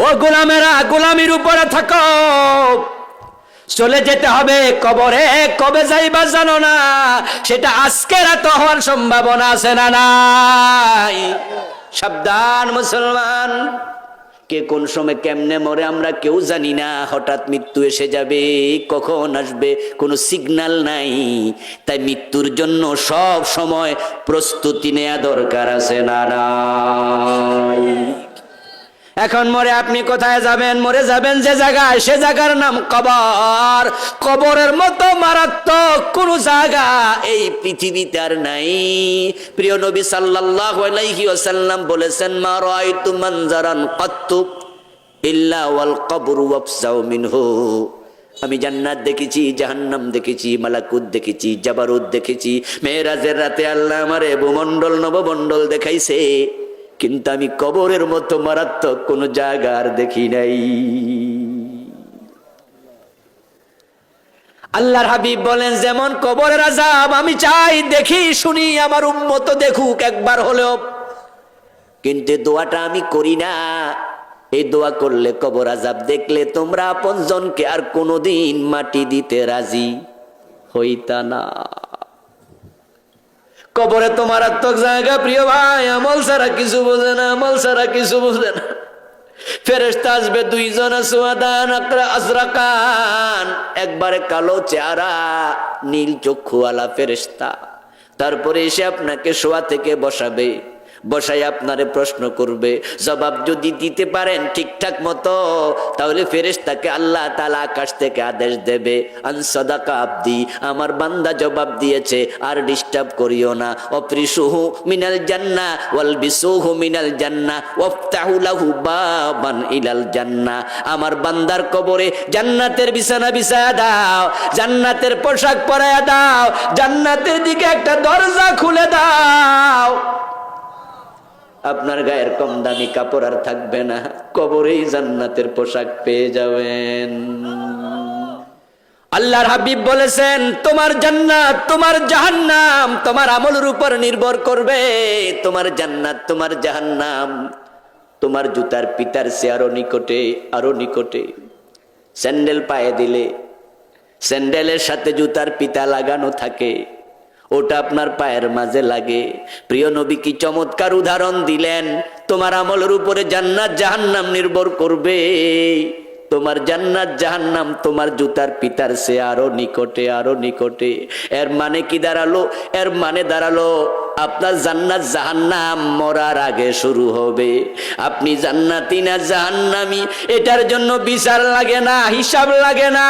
ও গোলামেরা, গোলামির উপরে থাকো, চলে যেতে হবে কবরে। কবে যাইবা জানো না, সেটা আজকে রাত হওয়ার সম্ভাবনা আছে না নাই? সাবধান মুসলমান, কে কোন সময় কেমনে মরে আমরা কেউ জানি না। হঠাৎ মৃত্যু এসে যাবে, কখন আসবে কোনো সিগন্যাল নাই। তাই মৃত্যুর জন্য সব সময় প্রস্তুতি নেওয়া দরকার আছে না নাই? এখন মরে আপনি কোথায় যাবেন? মরে যাবেন যে জায়গায়, সে জায়গার নাম কবর। কবরের মতো মারাত্মক কোন জায়গা এই পৃথিবীতে আর নাই। প্রিয় নবী সাল্লাল্লাহু আলাইহি ওয়াসাল্লাম বলেছেন, মা রাআইতু মানজারান কাত্তু ইল্লা ওয়াল কবরু ওয়াফসাউ মিনহু। আমি জান্নাত দেখেছি, জাহান্নাম দেখেছি, মালাকুত দেখেছি, জাবারুত দেখেছি। মেরাজের রাতে আল্লাহ আমারে ভূমণ্ডল নবমণ্ডল দেখাইছে, কিন্তু আমি কবরের মতো মারাত্মক কোন জায়গা আর দেখি নাই। আল্লাহর হাবিব বলেন, যেমন কবরের আযাব আমি চাই দেখি শুনি আমার উম্মত দেখুক একবার হলেও, কিন্তু দোয়াটা আমি করি না। এই দোয়া করলে কবর আযাব দেখলে তোমরা আপনজনকে আর কোনোদিন মাটি দিতে রাজি হইতা না। কবরে তো মারাত্মক জায়গা প্রিয় ভাই, আমল ছাড়া কিছু বোঝে না, আমল ছাড়া কিছু বোঝে না। ফেরেশতা আসবে দুইজন, সুয়াদান আজরাকান, একবারে কালো চেহারা, নীল চক্ষুওয়ালা ফেরেশতা। তারপরে এসে আপনাকে শোয়া থেকে বসাবে, বসাই আপনারে প্রশ্ন করবে। জবাব যদি দিতে পারেন ঠিকঠাক মতো, তাহলে ফেরেশতাকে আল্লাহ তাআলা আকাশ থেকে আদেশ দেবে, আন সাদাকা আবদি, আমার বান্দা জবাব দিয়েছে, আর ডিস্টার্ব করিও না। অফরিসুহু মিনাল জান্নাহ ওয়াল বিসুহু মিনাল জান্নাহ ওয়াফতাহু লাহু বাবান ইলাল জান্নাহ। আমার বান্দার কবরে জান্নাতের বিছানা বিছায়া দাও, জান্নাতের পোশাক পরায়া দাও, জান্নাতের দিকে একটা দরজা খুলে দাও। আপনার গায়ের কম দামি কাপড় আর থাকবে না, কবরেই জান্নাতের পোশাক পেয়ে যাবেন। আল্লাহর হাবিব বলেছেন, তোমার জান্নাত তোমার জাহান্নাম তোমার আমলের উপর নির্ভর করবে। তোমার জান্নাত তোমার জাহান্নাম তোমার জুতার পিতার চেয়ে আরো নিকটে, আরো নিকটে। স্যান্ডেল পায়ে দিলে স্যান্ডেলের সাথে জুতার পিতা লাগানো থাকে, ওটা আপনার পায়ের মাঝে লাগে। প্রিয় নবী কি চমৎকার উদাহরণ দিলেন, তোমার আমলের উপরে জান্নাত জাহান্নাম নির্ভর করবে। তোমার জান্নাত জাহান্নাম তোমার জুতার পিতার চেয়ে আরো নিকটে, আরো নিকটে। এর মানে কি দাঁড়ালো? এর মানে দাঁড়ালো আপনার জান্নাত জাহান্নাম মরার আগে শুরু হবে। আপনি জান্নাতি না জাহান্নামী এটার জন্য বিচার লাগে না, হিসাব লাগে না,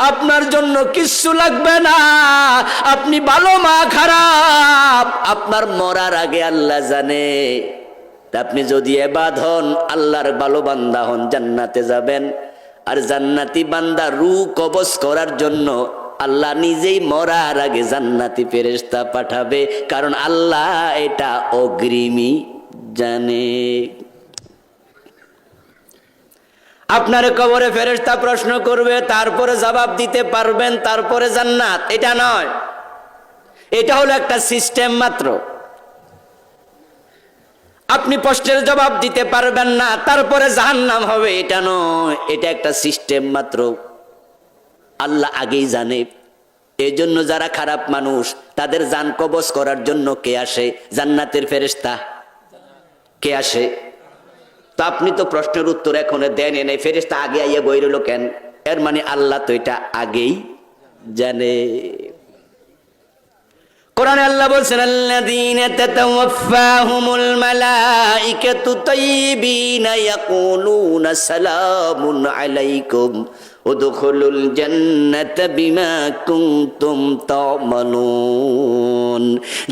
আপনার জন্য কিচ্ছু লাগবে না। আপনি ভালো মা খারাপ আপনার মরার আগে আল্লাহ জানে। আপনি যদি এবাদ হন, আল্লাহর ভালো বান্দা হন, জান্নাতে যাবেন। আর জান্নাতি বান্দা রূহ কবজ করার জন্য আল্লাহ নিজেই মরার আগে জান্নাতি ফেরেশতা পাঠাবে, কারণ আল্লাহ এটা অগ্রিমই জানে। আপনার কবরে ফেরেশতা প্রশ্ন করবে, তারপরে জবাব দিতে পারবেন, তারপরে জান্নাত। এটা নয়, এটা হলো একটা সিস্টেম মাত্র। আপনি প্রশ্নের জবাব দিতে পারবেন না, তারপরে জাহান্নাম হবে, এটা নয়, এটা একটা সিস্টেম মাত্র। আল্লাহ আগেই জানে। এই জন্য যারা খারাপ মানুষ তাদের জান কবজ করার জন্য কে আসে? জান্নাতের ফেরেশতা। কে আসে? তো আপনি তো প্রশ্নের উত্তর এখন দেন নাই, ফেরেশতা আগে আইয়া বই রইল কেন? এর মানে আল্লাহ তো এটা আগেই জানে। কোরআনে আল্লাহ বলছেন, আল্লাযীনা তাতাওয়াফাহুমুল মালাইকাতু তাইয়্যিবিনা ইয়াকুলুনা সালামুন আলাইকুম উদখুলুল জান্নাতা বিমা কুনতুম তা'মালুন।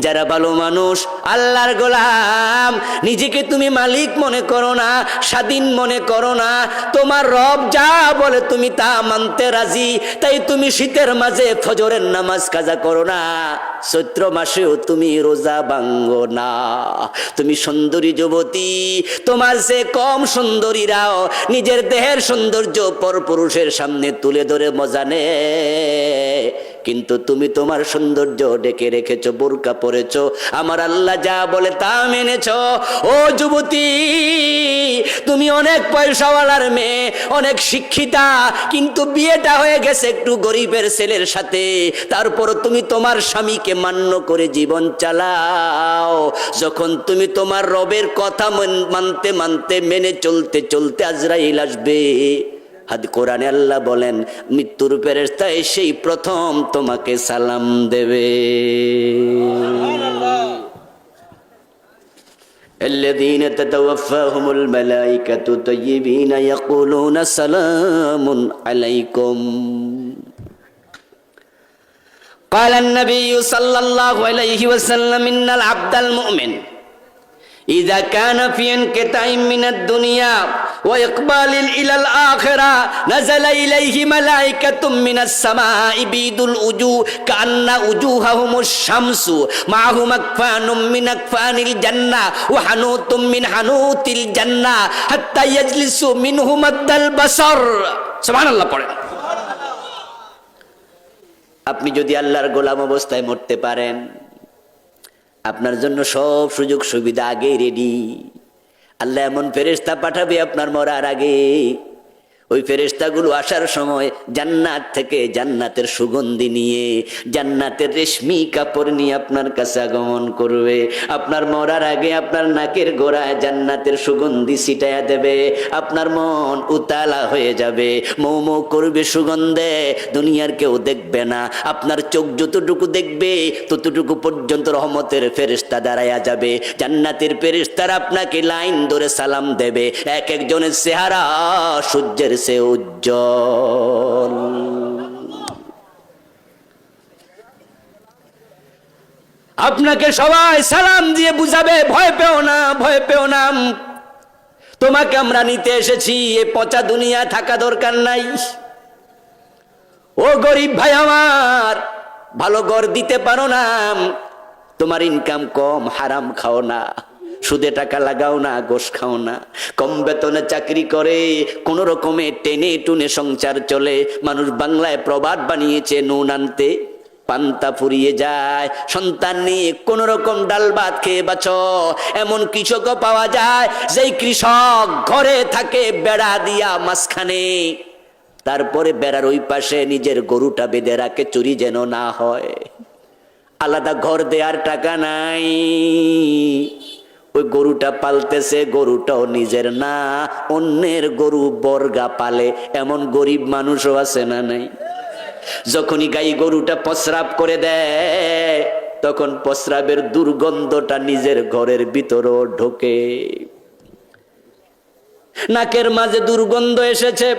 যারা ভালো মানুষ, আল্লাহর গোলাম, নিজেকে তুমি মালিক মনে করো না, স্বাধীন মনে করো না। তোমার রব যা বলে তুমি তা মানতে রাজি। তাই তুমি শীতের মাঝে ফজরের নামাজ কাজা করো না, চৈত্র মাসেও তুমি রোজা ভাঙ্গো না। তুমি সুন্দরী যুবতী, তোমার সে কম সুন্দরীরাও নিজের দেহের সৌন্দর্য পরপুরুষের সামনে তুলে ধরে মজা নেয়, কিন্তু তুমি তোমার সৌন্দর্য ডেকে রেখেছো, বোরকা পরেছো, আমার আল্লাহ যা বলে তা মেনেছো। ও যুবতী, তুমি অনেক পয়সাওয়ালার মেয়ে, অনেক শিক্ষিতা, কিন্তু বিয়েটা হয়ে গেছে একটু গরিবের ছেলের সাথে, তারপরও তুমি তোমার স্বামীকে মান্য করে জীবন চালাও। যখন তুমি তোমার রবের কথা মানতে মানতে মেনে চলতে চলতে আজরাইল আসবে, হাদ কোরআনে আল্লাহ বলেন মৃত্যুর ফেরেশতা এসেই প্রথম তোমাকে সালাম দেবে। الذين تتوفاهم الملائكة طيبين يقولون سلام عليكم. قال النبي صلى الله عليه وسلم إن العبد المؤمن إذا كان في انقطاع من الدنيا وإقبال إلى الآخرة نزل إليه ملائكة من السماء بيض الوجوه كأن وجوههم الشمس معهم أكفان من أكفان الجنة وحنوط من حنوط الجنة حتى يجلس منه مد البصر. سبحان الله. পড়ে আপনি যদি আল্লাহর গোলাম অবস্থায় মরতে পারেন, আপনার জন্য সব সুযোগ সুবিধা আগে রেডি। আল্লাহ এমন ফেরেশতা পাঠাবে আপনার মরার আগে, ওই ফেরেশতাগুলো আসার সময় জান্নাত থেকে জান্নাতের সুগন্ধি নিয়ে, জান্নাতের রেশমি কাপড় নিয়ে আপনার কাছে আগমন করবে। আপনার মরার আগে আপনার নাকের গোড়ায় জান্নাতের সুগন্ধি ছিটায়া দেবে, আপনার মন উতালা হয়ে যাবে, মৌ মৌ করবে সুগন্ধে, দুনিয়ার কেউ দেখবে না। আপনার চোখ যতটুকু দেখবে ততটুকু পর্যন্ত রহমতের ফেরেশতা দাঁড়ায়া যাবে। জান্নাতের ফেরেশতারা আপনাকে লাইন ধরে সালাম দেবে, এক একজনের চেহারা সূর্যের সে উজ্জ্বল। আপনাকে সবাই সালাম দিয়ে বুঝাবে, ভয় পেও না, ভয় পেও না, তোমাকে আমরা নিতে এসেছি, এ পচা দুনিয়া থাকা দরকার নাই। ও গরিব ভাই আমার, ভালো ঘর দিতে পারো না, তোমার ইনকাম কম, হারাম খাও না, সুদে টাকা লাগাও না, ঘোষ খাও না, কম বেতনে চাকরি করে কোন রকমে টেনে টুনে সংসার চলে। মানুষ বাংলায় প্রবাদ বানিয়েছে, নুন আনতে পান্তা ফুরিয়ে যায়। সন্তান নিয়ে কোন রকম ডাল ভাত খেয়ে বাঁচো, এমন কৃষকও পাওয়া যায় যেই কৃষক ঘরে থাকে বেড়া দিয়া মাঝখানে, তারপরে বেড়ার ওই পাশে নিজের গরুটা বেঁধে রাখে চুরি যেন না হয়। আলাদা ঘর দেওয়ার টাকা নাই, ওই গরুটা পালতেছে, গরুটাও নিজের না, অন্যের গরু বর্গা পালে, এমন গরিব মানুষও আছে না নাই? যখনই গাই গরুটা প্রস্রাব করে দেয়, তখন প্রস্রাবের দুর্গন্ধটা নিজের ঘরের ভিতরও ঢোকে। নাকের মাঝে দুর্গন্ধ এসেছে,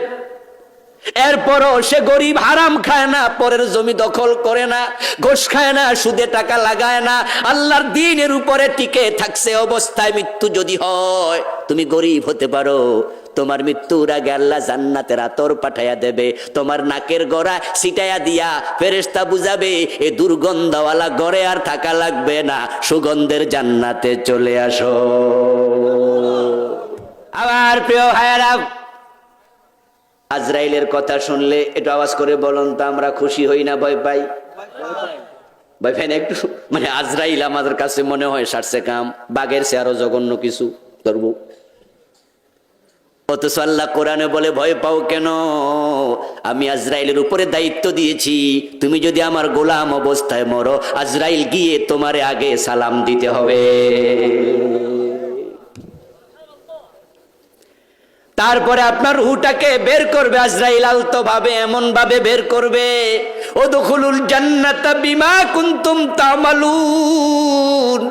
এরপরও সে গরিব, হারাম খায় না, পরের জমি দখল করে না, ঘোষ খায় না, সুদে টাকা লাগায় না, আল্লাহর দ্বীনের উপরে টিকে থাকছে অবস্থায় মৃত্যু যদি হয়, তুমি গরিব হতে পারো, তোমার মৃত্যুর আগে আল্লাহ জান্নাতের আতর পাঠাইয়া দেবে, তোমার নাকের গোড়া ছিটাইয়া দিয়া ফেরেশতা বুঝাবে, এ দুর্গন্ধওয়ালা ঘরে আর থাকা লাগবে না, সুগন্ধের জান্নাতে চলে আসো। আমার প্রিয় ভাইয়েরা, আজরাইলের কথা শুনলে একটু আওয়াজ করে বলুন তো, আমরা খুশি হই না ভয় পাই? ভয় পাই না একটু? মানে আজরাইল আমাদের কাছে মনে হয় সারছে কাম, বাঘের সে আরো জঘন্য কিছু করবো। অথচ আল্লাহ কোরআনে বলে ভয় পাও কেন? আমি আজরাইলের উপরে দায়িত্ব দিয়েছি, তুমি যদি আমার গোলাম অবস্থায় মরো, আজরাইল গিয়ে তোমারে আগে সালাম দিতে হবে। তারপরে আপনার রূহটাকে বের করবে আজরাইল, আলতো ভাবে, এমন ভাবে বের করবে, উদখুলুল জান্নাতা বিমা কুনতুম তা'মালুন,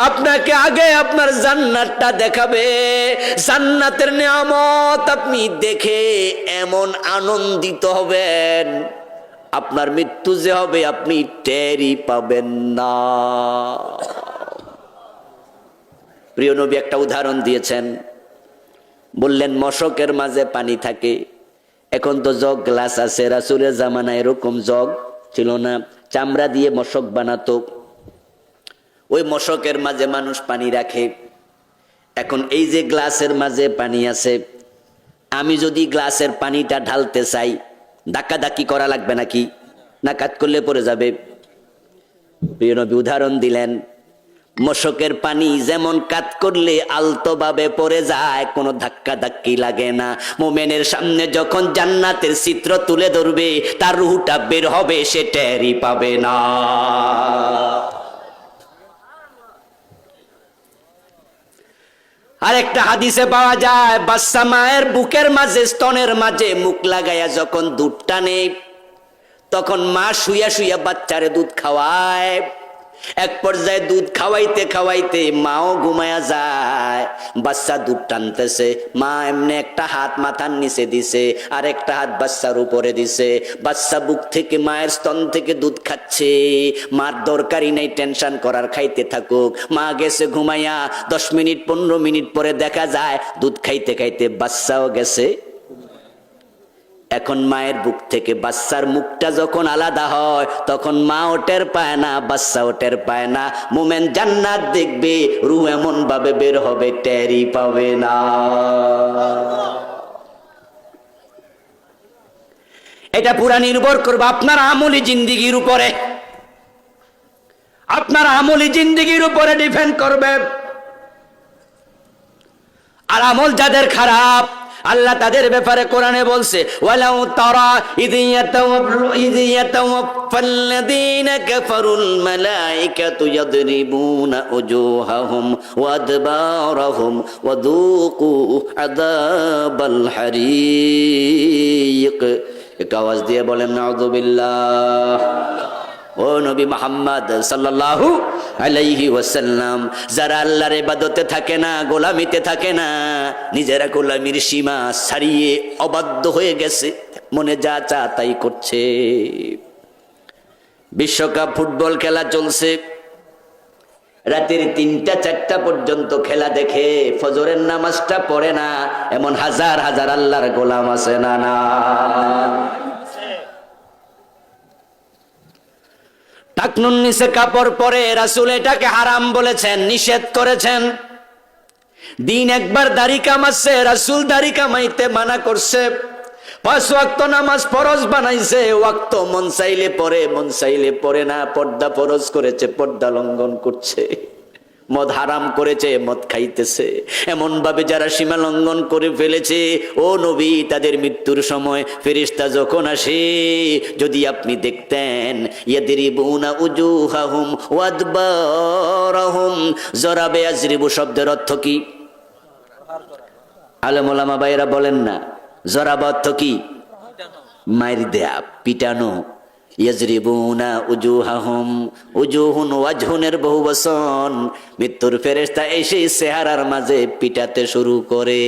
আপনাকে আগে আপনার জান্নাতটা দেখাবে। জান্নাতের নিয়ামত আপনি দেখে এমন আনন্দিত হবেন, আপনার মৃত্যু যে হবে আপনি টেরই পাবেন না। প্রিয় নবী একটা উদাহরণ দিয়েছেন, বললেন মশকের মাঝে পানি থাকে, এখন তো জগ গ্লাস আছে, রাসূলের জামানায় এরকম জগ ছিল না, চামড়া দিয়ে মশক বানাতো, ওই মশকের মাঝে মানুষ পানি রাখে। এখন এই যে গ্লাসের মাঝে পানি আছে, আমি যদি গ্লাসের পানিটা ঢালতে চাই, ধাক্কাধাক্কি করা লাগবে নাকি? না কাত করলে পড়ে যাবে? প্রিয় নবী উদাহরণ দিলেন, মশকের পানি যেমন কাত করলে আলতো ভাবে পড়ে যায়, কোনো ধাক্কা ধাক্কি লাগে না, মোমেনের সামনে যখন জান্নাতের চিত্র তুলে ধরবে তার রূহটা বের হবে, সে টেরই পাবে না। আরেকটা হাদিসে পাওয়া যায়, বাচ্চা মায়ের বুকের মাঝে স্তনের মাঝে মুখ লাগাইয়া যখন দুধ টানে, তখন মা শুইয়া শুইয়া বাচ্চারে দুধ খাওয়ায়। এক পর্যায়ে দুধ খাওয়াইতে খাওয়াইতে মাও ঘুমায়া যায়, বাচ্চা দুধ টানতেছে, মা এমনি একটা হাত মাথার নিচে দিছে আর একটা হাত বাচ্চার উপরে দিছে, বাচ্চা বুক থেকে মায়ের স্তন থেকে দুধ খাচ্ছে, মার দরকারই নেই টেনশন করার, খাইতে থাকুক। মা গেছে ঘুমাইয়া, 10 মিনিট 15 মিনিট পরে দেখা যায় দুধ খাইতে খাইতে বাচ্চাও গেছে। এখন মায়ের বুক থেকে বাচ্চার মুখটা যখন আলাদা হয়, তখন মাও টের পায় না, বাচ্চাও টের পায় না। মোমেন জান্নাত দেখবে, রূহ এমন ভাবে বের হবে টেরই পাবে না। এটা পুরা নির্ভর করবে আপনার আমলি জিন্দেগির উপরে, আপনার আমলি জিন্দেগির উপরে ডিপেন্ড করবে। আর আমল যাদের খারাপ, আল্লাহ তাদের ব্যাপারে কোরআনে বলছে, ওয়ালাউ তারা ইয ইয়াতাওয়াফাল্লাযীনা কাফারুল মালাইকাতু ইয়াদরিবুনা উজুহাহুম ওয়া আদবারহুম ওয়া যুকু আযাবাল হারিক। এক আওয়াজ দিয়ে বলেন নাউযুবিল্লাহ। ও নবী মুহাম্মদ সাল্লাল্লাহু আলাইহি ওয়াসাল্লাম, যারা আল্লাহর ইবাদতে থাকে না, গোলামিতে থাকে না, নিজেরা গোলামির সীমা ছাড়িয়ে অবাধ্য হয়ে গেছে, মনে যা চা তাই করছে। বিশ্বকাপ ফুটবল খেলা চলছে, রাতের 3টা 4টা পর্যন্ত খেলা দেখে ফজরের নামাজটা পড়ে না, এমন হাজার হাজার আল্লাহর গোলাম আছে না? না, টাকনুন নিচে কাপড় পরে রাসূল এটাকে হারাম বলেছেন, নিষেধ করেছেন। দিন একবার দাড়ি কামাচ্ছে, রাসূল দাড়ি কামাইতে মানা করছে। 5 ওয়াক্ত নামাজ ফরজ বানাইছে, ওয়াক্ত মন চাইলে পড়ে, মন চাইলে পড়ে না। পর্দা ফরজ করেছে, পর্দা লঙ্ঘন করছে। মদ হারাম করেছে, মদ খাইতেছে। এমন ভাবে যারা সীমা লঙ্ঘন করে ফেলেছে, ও নবী, তাদের মৃত্যুর সময় ফেরেশতা যখন আসে, যদি আপনি দেখতেন, ইয়াদরিবুনা উজুহাহুম ওয়া আদবারহুম। জরাবে আজরিবু শব্দের অর্থ কি? আলেম ওলামা ভাইরা বলেন না, জরাব অর্থ কি? মাইর দেয়া, পিটানো। ইয়াজরিবুনা উজুহাহুম, উজুহুন ওয়াজহুনের বহুবচন। মৃত্যুর ফেরেশতা এসে চেহারার মাঝে পিটাতে শুরু করে।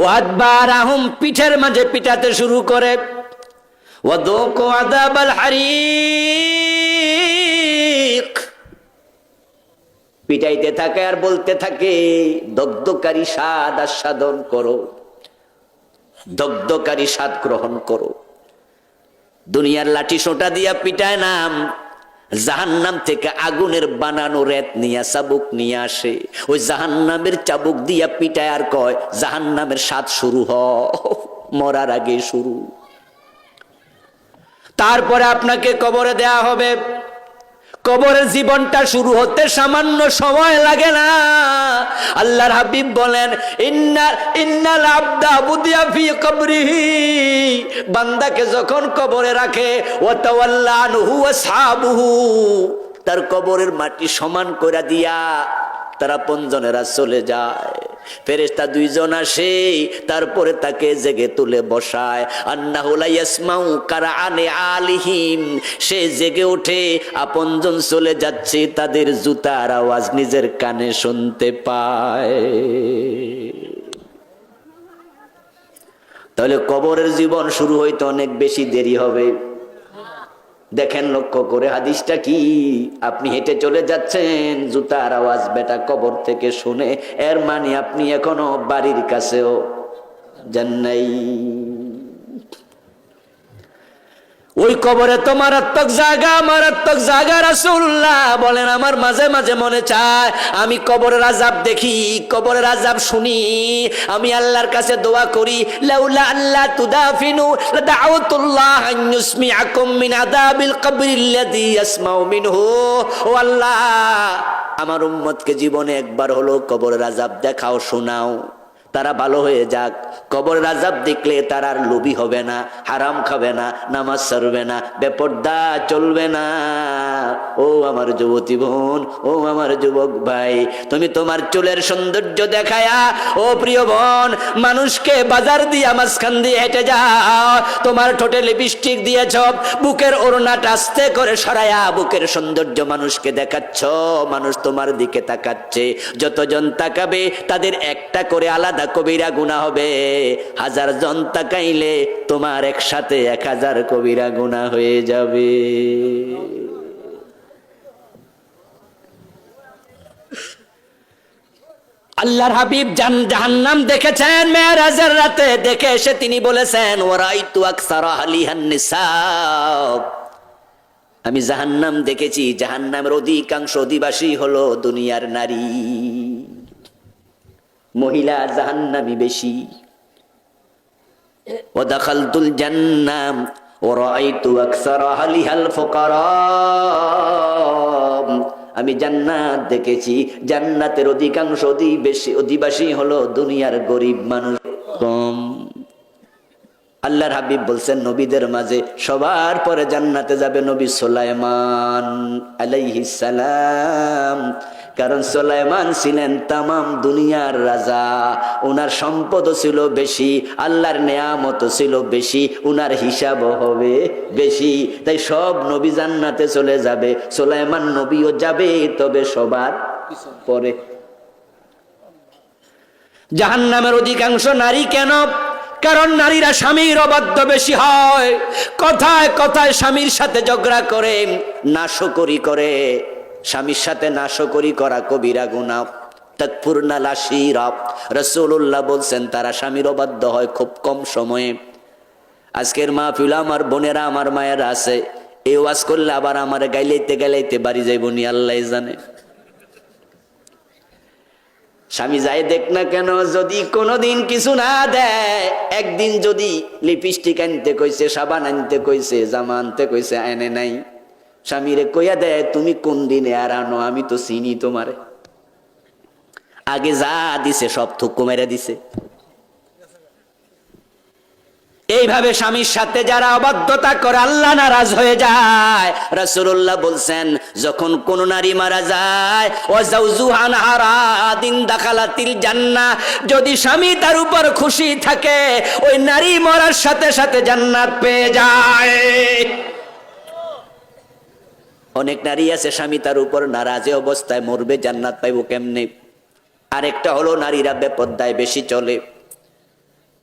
ওয়াদবারাহুম, পিঠের মাঝে পিটাতে শুরু করে। ওয়াদুকু আযাবাল হারিক, পিটাইতে থাকে আর বলতে থাকে, দগ্ধকারী স্বাদ আস্বাদন করো, দগ্ধকারী স্বাদ গ্রহণ করো। দুনিয়ার লাঠি সোটা দিয়া পিটায় নাম, জাহান্নাম থেকে আগুনের বানানো রেত নিয়ে চাবুক নিয়ে আসে, ওই জাহান্নামের চাবুক দিয়া পিটায় আর কয় জাহান্নামের স্বাদ শুরু হ, মরার আগে শুরু। তারপরে আপনাকে কবরে দেয়া হবে। কবরের জীবনটা শুরু হতে সামান্য সময় লাগে না। আল্লাহর হাবিব বলেন, ইন্নাল আবদা বুদিয়া ফি কবরিহি, বান্দাকে যখন কবরে রাখে, ওয়া তাওয়াল্লা আনহু আসহাবুহু, তার কবরের মাটি সমান করে দিয়া তারা 5 জনেরা চলে যায়। ফেরেশতা 2 জন আসে, তারপরে তাকে জেগে তুলে বসায়। আন্নাহু লা ইয়াসমাউ কারআনে আলিহিম, সে জেগে ওঠে, আপনজন চলে যাচ্ছে, তাদের জুতার আওয়াজ নিজের কানে শুনতে পায়। তাহলে কবরের জীবন শুরু হইতে অনেক বেশি দেরি হবে। দেখেন লক্ষ্য করে হাদিসটা কি, আপনি হেঁটে চলে যাচ্ছেন, জুতার আওয়াজ বেটা কবর থেকে শুনে, এর মানে আপনি এখনো বাড়ির কাছেও যান নাই। ওই কবরে তো মারাত্মক জায়গা। রাসূলুল্লাহ বলেন আমার মাঝে মাঝে মনে চায় আমি কবরের আযাব দেখি, কবরের আযাব শুনি, আমি আল্লাহর কাছে দোয়া করি, লাউলা আল্লাহ তুদাফিনু লাদাউতুল্লাহ আন ইউসমিআকুম মিন আযাবিল কবরিল্লাযী ইয়াসমাউ মিনহু। ও আল্লাহ, আমার উম্মতকে জীবনে একবার হলো কবরের আযাব দেখাও, শোনাও, তারা ভালো হয়ে যাক। কবরের আযাব দেখলে তারা আর লোভী হবে না, হারাম খাবে না, নামাজ ছাড়বে না, বেপরদা চলবে না। ও আমার যুবতী বোন, ও আমার যুবক ভাই, তুমি তোমার চুলের সৌন্দর্য দেখায়া, ও প্রিয় বোন, মানুষকে বাজার দিয়া মাঝখান দিয়ে হেঁটে যাও, তোমার ঠোঁটে লিপস্টিক দিয়েছ, বুকের ওড়নাটা আস্তে করে সরায়া বুকের সৌন্দর্য মানুষকে দেখাচ্ছ, মানুষ তোমার দিকে তাকাচ্ছে, যতজন তাকাবে তাদের একটা করে আলাদা কবিরা গুনাহ হবে। 1000 জন তাকাইলে তোমার একসাথে 1000 কবিরা গুনাহ হয়ে যাবে। আল্লাহর হাবিব জাহান্নাম দেখেছেন মেরাজের রাতে, দেখে এসে তিনি বলেছেন ওয়ারাইতু আকসারা আহলিহান নিসা, আমি জাহান্নাম দেখেছি, জাহান্নামের অধিকাংশ অধিবাসী হলো দুনিয়ার নারী, মহিলা জাহান্নামী বেশি। ওয়াদাখালতুল জান্নাম ওয়ারাইতু আকসারা আহলিহাল ফুকারা, আমি জান্নাত দেখেছি, জান্নাতের অধিকাংশ অধিবাসী হলো দুনিয়ার গরিব মানুষ কম। আল্লাহর হাবিব বলছেন নবীদের মাঝে সবার পরে জান্নাতে যাবে নবী সুলাইমান আলাইহিস সালাম, কারণ সুলাইমান ছিলেন তামাম দুনিয়ার রাজা, উনার সম্পদও ছিল বেশি, আল্লাহর নেয়ামত ছিল বেশি, উনার হিসাবও হবে বেশি, তাই সব নবী জান্নাতে চলে যাবে, সুলাইমান নবীও যাবে, তবে সবার পরে। জাহান্নামের অধিকাংশ নারী কেন? কারণ নারীরা স্বামীর অবাধ্য বেশি হয়, কথায় কথায় স্বামীর সাথে ঝগড়া করে, নাশকরি করে, স্বামীর সাথে নাশকরি করা কবিরা গুনাহ। তাকফুরনা লাশিরা, রাসূলুল্লাহ বলছেন তারা স্বামীর অবাধ্য হয় খুব কম সময়ে। আজকের মাহফিল আমার বোনেরা, আমার মায়েরা আছে, এই ওয়াজ করলে আবার আমার গাইলাইতে বাড়ি যাইব নি আল্লাহ জানে। স্বামী যাই দেখ না কেন, যদি কোনোদিন কিছু না দেয়, একদিন যদি লিপস্টিক আনতে কইছে, সাবান আনতে কইছে, জামা আনতে কইছে, আনে নাই, স্বামীরে কইয়া দেয় তুমি কোন দিনে আর আনো, আমি তো চিনি তোমারে, আগে যা দিছে সব থুকু মেরে দিছে। এইভাবে স্বামীর সাথে যারা অবাধ্যতা করে আল্লাহ নারাজ হয়ে যায়। রাসূলুল্লাহ বলছেন যখন কোন নারী মারা যায়, ওয়া যাওজুহান হারাদিন দাখালাতিল জান্নাহ, যদি স্বামী তার উপর খুশি থাকে ওই নারী মরার সাথে সাথে জান্নাত পেয়ে যায়। অনেক নারী আছে স্বামী তার উপর নারাজ অবস্থায় মরবে, জান্নাত পাইব কেমনে? আরেকটা হলো নারীরা বেপরদায় বেশি চলে,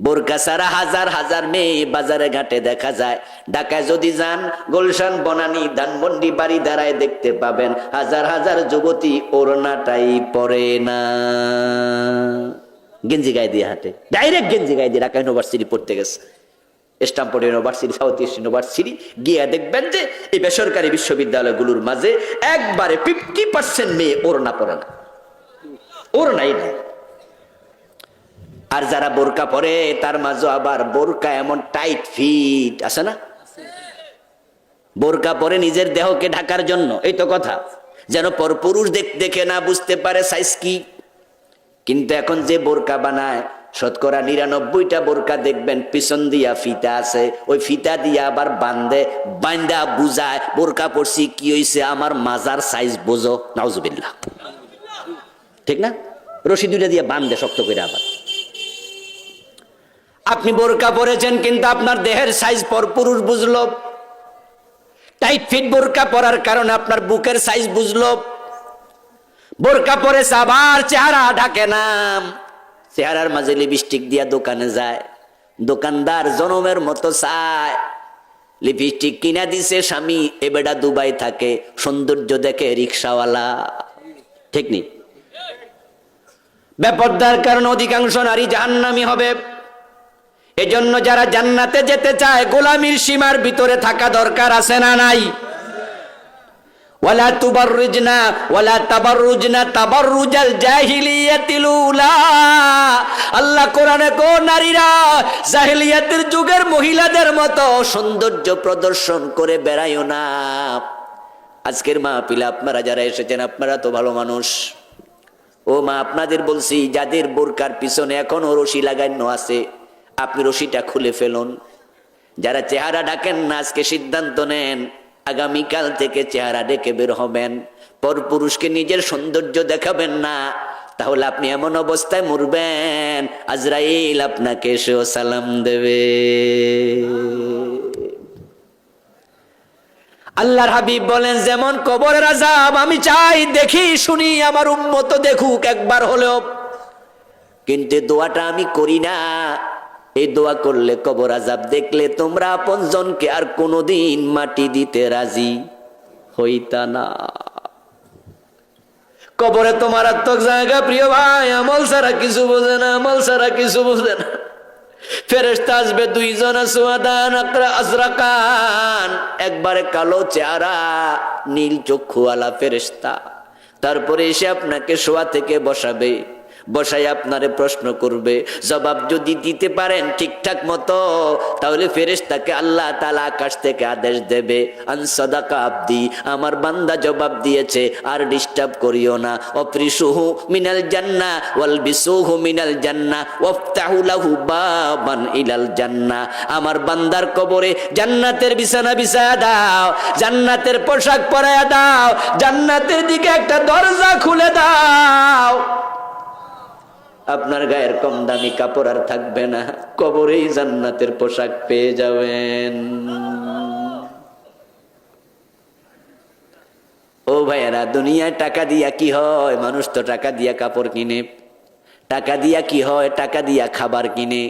বোরকা ছাড়া হাজার হাজার মেয়ে বাজারে ঘাটে দেখা যায়। ঢাকায় যদি যান, গুলশান, বনানী, ধানমন্ডি, বাড়ি দাঁড়ায় দেখতে পাবেন হাজার হাজার যুবতী ওড়নাটাই পরে না, গেঞ্জি গায়ে দিয়ে হাঁটে, ডাইরেক্ট গেঞ্জি গায়ে দিয়ে ঢাকা ইউনিভার্সিটি পড়তে গেছে, Stamford university, south east university, গিয়ে দেখবেন যে এই বেসরকারি বিশ্ববিদ্যালয়গুলোর মাঝে একবারে 50% মেয়ে ওড়না পরে না, ওড়নাই নাই। আর যারা বোরকা পরে তার মাঝে আবার বোরকা এমন টাইট ফিট আছে না, বোরকা পরে নিজের দেহকে ঢাকার জন্য, এই তো কথা, যেন পরপুরুষ দেখে না বুঝতে পারে সাইজ কি। কিন্তু এখন যে বোরকা বানায় শতকরা 99টা বোরকা দেখবেন পিছন দিয়া ফিতা আছে, ওই ফিতা দিয়া আবার বান্দা বুঝায় বোরকা পরছি কি হইছে, আমার মাজার সাইজ বোঝো, নাউজুবিল্লাহ, ঠিক না? রশি দুইটা দিয়ে বান্ধে শক্ত করে। আবার আপনি বোরকা পরেছেন কিন্তু আপনার দেহের সাইজ পরপুরুষ বুঝলো, টাইট ফিট বোরকা পরার কারণে আপনার বুকের সাইজ বুঝলো, বোরকা পরেছে আবার চেহারা ঢাকে না, চেহারার মাঝে লিপস্টিক দিয়া দোকানে যায়, দোকানদার জনমের মতো চায়, লিপস্টিক কিনা দিছে স্বামী, এ বেটা দুবাই থাকে, সৌন্দর্য দেখে রিক্সাওয়ালা, ঠিক নি? বেপরদার কারণে অধিকাংশ নারী জাহান্নামী হবে। এজন্য যারা জান্নাতে যেতে চায় গোলামির সীমার ভিতরে থাকা দরকার আছে না নাই? ওয়ালা তুবাররিজনা ওয়ালা তাবাররুজনা তাবাররুজাল জাহিলিয়াতিল উলা। আল্লাহ কোরআনে কো নারীরা জাহিলিয়াতের যুগের মহিলাদের মতো সৌন্দর্য প্রদর্শন করে বেড়ায়ও না। আজকের মাহফিলে আপনারা যারা এসেছেন আপনারা তো ভালো মানুষ। ও মা, আপনাদের বলছি যাদের বোরকার পিছনে এখনো রশি লাগানো আছে আপনি রশিটা খুলে ফেলুন। যারা চেহারা ঢাকেন না আজকে সিদ্ধান্ত নেন আগামীকাল থেকে চেহারা ঢেকে বের হবেন। পরপুরুষকে নিজের সৌন্দর্য দেখাবেন না, তাহলে আপনি এমন অবস্থায় মরবেন আজরাইল আপনাকে এসেও সালাম দেবে। আল্লাহর হাবিব বলেন যেমন কবরের আযাব আমি চাই দেখি শুনি আমার উম্মত দেখুক একবার হলেও, কিন্তু দোয়াটা আমি করি না। এই দোয়া করলে কবর আযাব দেখলে তোমরা আপনজনকে আর কোনোদিন মাটি দিতে রাজি হইতা না। কবরে তোমার আত্মক জায়গা প্রিয় ভাই, আমল ছাড়া কিছু বোঝে না, আমল ছাড়া কিছু বোঝে না। ফেরেশতা আসবে দুইজন সুয়াদান আজরাকান, একবারে কালো চেহারা নীল চক্ষুওয়ালা ফেরেশতা। তারপরে এসে আপনাকে শোয়া থেকে বসাবে, বসাই আপনারে প্রশ্ন করবে। জবাব যদি দিতে পারেন ঠিকঠাক মতো তাহলে ফেরেশতাকে আল্লাহ তাআলা আকাশ থেকে আদেশ দেবে আন সাদাকা আব্দি, আমার বান্দা জবাব দিয়েছে আর ডিস্টার্ব করিও না। অফরিসুহু মিনাল জান্নাহ ওয়াল বিসুহু মিনাল জান্নাহ ওয়াফতাহু লাহু বাবান ইলাল জান্নাহ, আমার বান্দার কবরে জান্নাতের বিছানা বিছায়া দাও, জান্নাতের পোশাক পরায়া দাও, জান্নাতের দিকে একটা দরজা খুলে দাও। আপনার গায়ের কম দামি কাপড় আর থাকবে না, কবরেই জান্নাতের পোশাক পেয়ে যাবেন। ও ভাইয়েরা, দুনিয়ায় টাকা দিয়া কি হয়? মানুষ তো টাকা দিয়া কাপড় কিনে, টাকা দিয়া কি হয়? টাকা দিয়া খাবার কিনে,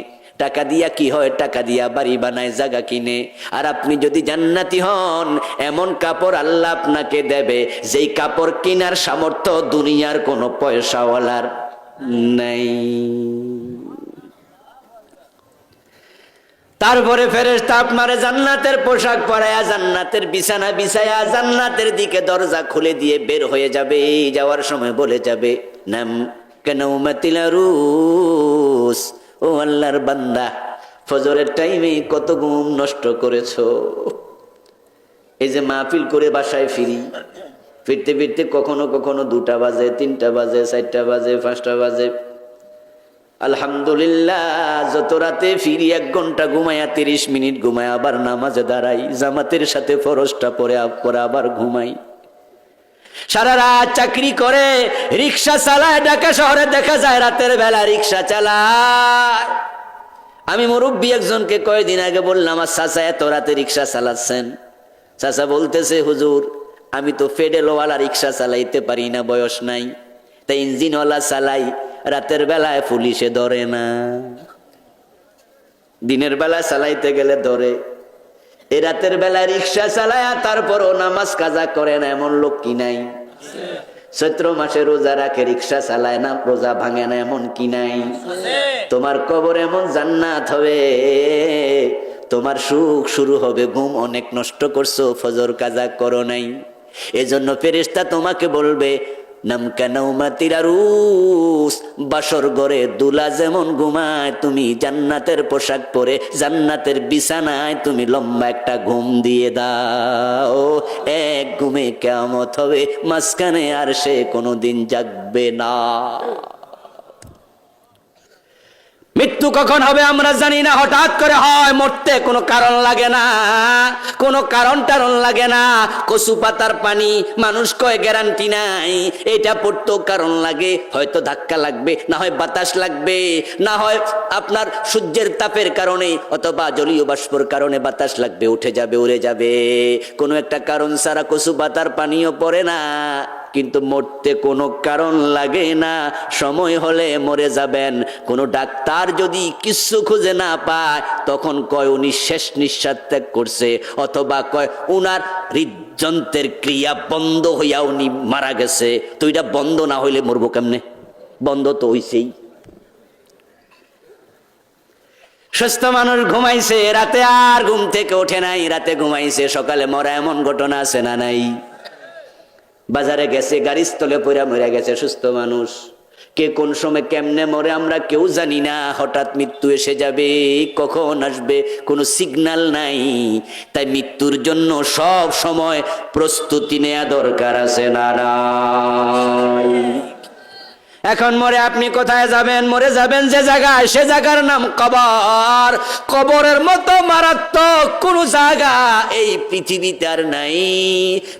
টাকা দিয়া কি হয়? টাকা দিয়া বাড়ি বানায়, জায়গা কিনে। আর আপনি যদি জান্নাতি হন এমন কাপড় আল্লাহ আপনাকে দেবে যেই কাপড় কেনার সামর্থ্য দুনিয়ার কোনো পয়সাওয়ালার নাই। তারপরে ফেরেশতা আপনারে জান্নাতের পোশাক পরায়া, জান্নাতের বিছানা বিছায়া, জান্নাতের দিকে দরজা খুলে দিয়ে বের হয়ে যাবে। যাওয়ার সময় বলে যাবে নাম কানাউমাতিল আরুস, ও আল্লাহর বান্দা ফজরের টাইমে কত ঘুম নষ্ট করেছো। এই যে মাহফিল করে বাসায় ফিরি, ফিরতে ফিরতে কখনো কখনো 2টা বাজে, 3টা বাজে, 4টা বাজে, 5টা বাজে। আলহামদুলিল্লাহ, যত রাতে ফিরি 1 ঘন্টা ঘুমায়া, 30 মিনিট ঘুমায়, আবার নামাজে দাঁড়াই, জামাতের সাথে ফরজটা পরে আবার ঘুমাই। সারা রাত চাকরি করে, রিক্সা চালায়, ঢাকা শহরে দেখা যায় রাতের বেলা রিক্সা চালায়। আমি মুরব্বী একজনকে কয়েকদিন আগে বললাম, আমার চাচা এত রাতে রিক্সা চালাচ্ছেন? চাচা বলতেছে, হুজুর আমি তো ফেডেলওয়ালা রিক্সা চালাইতে পারি না, বয়স নাই, তাই ইঞ্জিনওয়ালা চালাই। রাতের বেলায় পুলিশে ধরে না, দিনের বেলা চালাইতে গেলে ধরে। এই রাতের বেলায় রিক্সা চালায় তারপরও নামাজ কাজা করে না এমন লোক কি নাই? চৈত্র মাসে রোজা রাখে, রিক্সা চালায় না, রোজা ভাঙে না এমন কি নাই? তোমার কবর এমন জান্নাত হবে, তোমার সুখ শুরু হবে। ঘুম অনেক নষ্ট করছো, ফজর কাজা করো নাই। এজন্য ফেরেশতা তোমাকে বলবে নাম কানাউমাতিল আরুস, বাসর ঘরে দুলা যেমন ঘুমায় তুমি জান্নাতের পোশাক পরে জান্নাতের বিছানায় তুমি লম্বা একটা ঘুম দিয়ে দাও। এক ঘুমে কিয়ামত হবে, মাঝখানে আর সে কোনোদিন জাগবে না। মৃত্যু কখন হবে আমরা জানি না, হঠাৎ করে হয়। মরতে কোনো কারণ লাগে না, কোনো কারণ টারণ লাগে না। কচু পাতার পানি মানুষ কয় গ্যারান্টি নাই, এটা পড়তেও কারণ লাগে। হয়তো ধাক্কা লাগবে, না হয় বাতাস লাগবে, না হয় আপনার সূর্যের তাপের কারণে অথবা জলীয় বাষ্পর কারণে বাতাস লাগবে, উঠে যাবে, উড়ে যাবে। কোনো একটা কারণ ছাড়া কচু পাতার পানিও পড়ে না, কিন্তু মরতে কোনো কারণ লাগে না। সময় হলে মরে যাবেন। কোনো ডাক্তার যদি কিছু খুঁজে না পায় তখন কয় উনি শেষ নিঃশ্বাস ত্যাগ করছে, অথবা কয় উনার হৃদযন্ত্রের ক্রিয়া বন্ধ হইয়া উনি মারা গেছে। তো এটা বন্ধ না হইলে মরবো কেমনে? বন্ধ তো হইছেই। সুস্থ মানুষ ঘুমাইছে, রাতে আর ঘুম থেকে ওঠে নাই, রাতে ঘুমাইছে, সকালে মরা, এমন ঘটনা আছে না নাই? বাজারে গেছে, গাড়ির স্থলে পড়ে মরে গেছে সুস্থ মানুষ। কে কোন সময় কেমনে মরে আমরা কেউ জানি না। হঠাৎ মৃত্যু এসে যাবে, কখন আসবে কোনো সিগন্যাল নাই। তাই মৃত্যুর জন্য সব সময় প্রস্তুতি নেওয়া দরকার আছে না নাই? এখন মরে আপনি কোথায় যাবেন? মরে যাবেন যে জায়গায়, সে জায়গার নাম কবর। কবরের মতো মারাত্মক কোন জায়গা এই পৃথিবীতে আর নাই।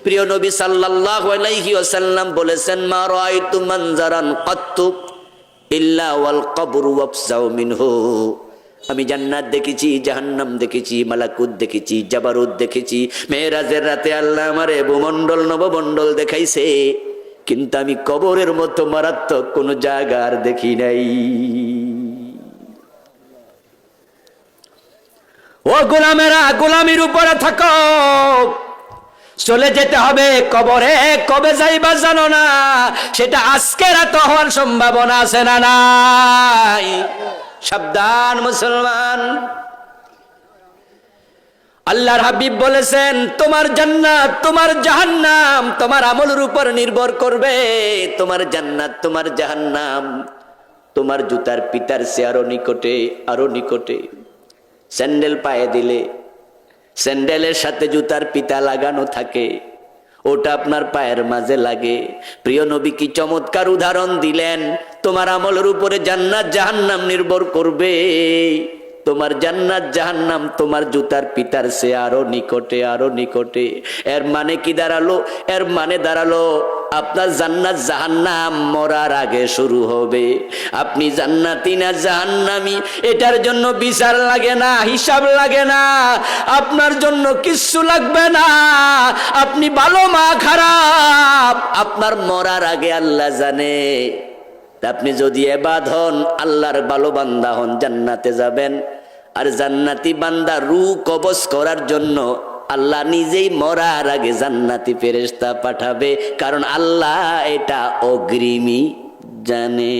প্রিয় নবী সাল্লাল্লাহু আলাইহি ওয়াসাল্লাম বলেছেন, মা রাআইতু মানজারান কাত্তু ইল্লা ওয়াল কবরু ওয়াফসাউ মিনহু। আমি জান্নাত দেখেছি, জাহান্নাম দেখেছি, মালাকুত দেখেছি, জাবারুত দেখেছি। মেরাজের রাতে আল্লাহ আমারে ভূমণ্ডল নবমণ্ডল দেখাইছে, কিন্তু আমি কবরের মতো মারাত্মক কোন জায়গা আর দেখি নাই। ও গোলামেরা, গোলামির উপরে থাকো, চলে যেতে হবে কবরে। কবে যাইবা জানো না, সেটা আজকে রাত হওয়ার সম্ভাবনা আছে না নাই? সাবধান মুসলমান। আল্লাহর হাবিব বলেছেন, তোমার জান্নাত তোমার জাহান্নাম তোমার আমলের উপর নির্ভর করবে। তোমার জান্নাত তোমার জাহান্নাম তোমার জুতার পিতার চেয়ে আরো নিকটে, আরো নিকটে। স্যান্ডেল পায়ে দিলে স্যান্ডেলের সাথে জুতার পিতা লাগানো থাকে, ওটা আপনার পায়ের মাঝে লাগে। প্রিয় নবী কি চমৎকার উদাহরণ দিলেন। তোমার আমলের উপরে জান্নাত জাহান্নাম নির্ভর করবে। তোমার জান্নাত জাহান্নাম তোমার জুতার পিতার চেয়ে আরো নিকটে, আরো নিকটে। এর মানে কি দাঁড়ালো? এর মানে দাঁড়ালো আপনার জান্নাত জাহান্নাম মরার আগে শুরু হবে। আপনি জান্নাতি না জাহান্নামী এটার জন্য বিচার লাগে না, হিসাব লাগে না, আপনার জন্য কিচ্ছু লাগবে না। আপনি ভালো মা খারাপ আপনার মরার আগে আল্লাহ জানে। আপনি যদি এবাদ হন, আল্লাহর ভালো বান্দা হন, জান্নাতে যাবেন। আর জান্নাতি বান্দা রূহ কবজ করার জন্য আল্লাহ নিজেই মরার আগে জান্নাতি ফেরেশতা পাঠাবে, কারণ আল্লাহ এটা অগ্রিমই জানে।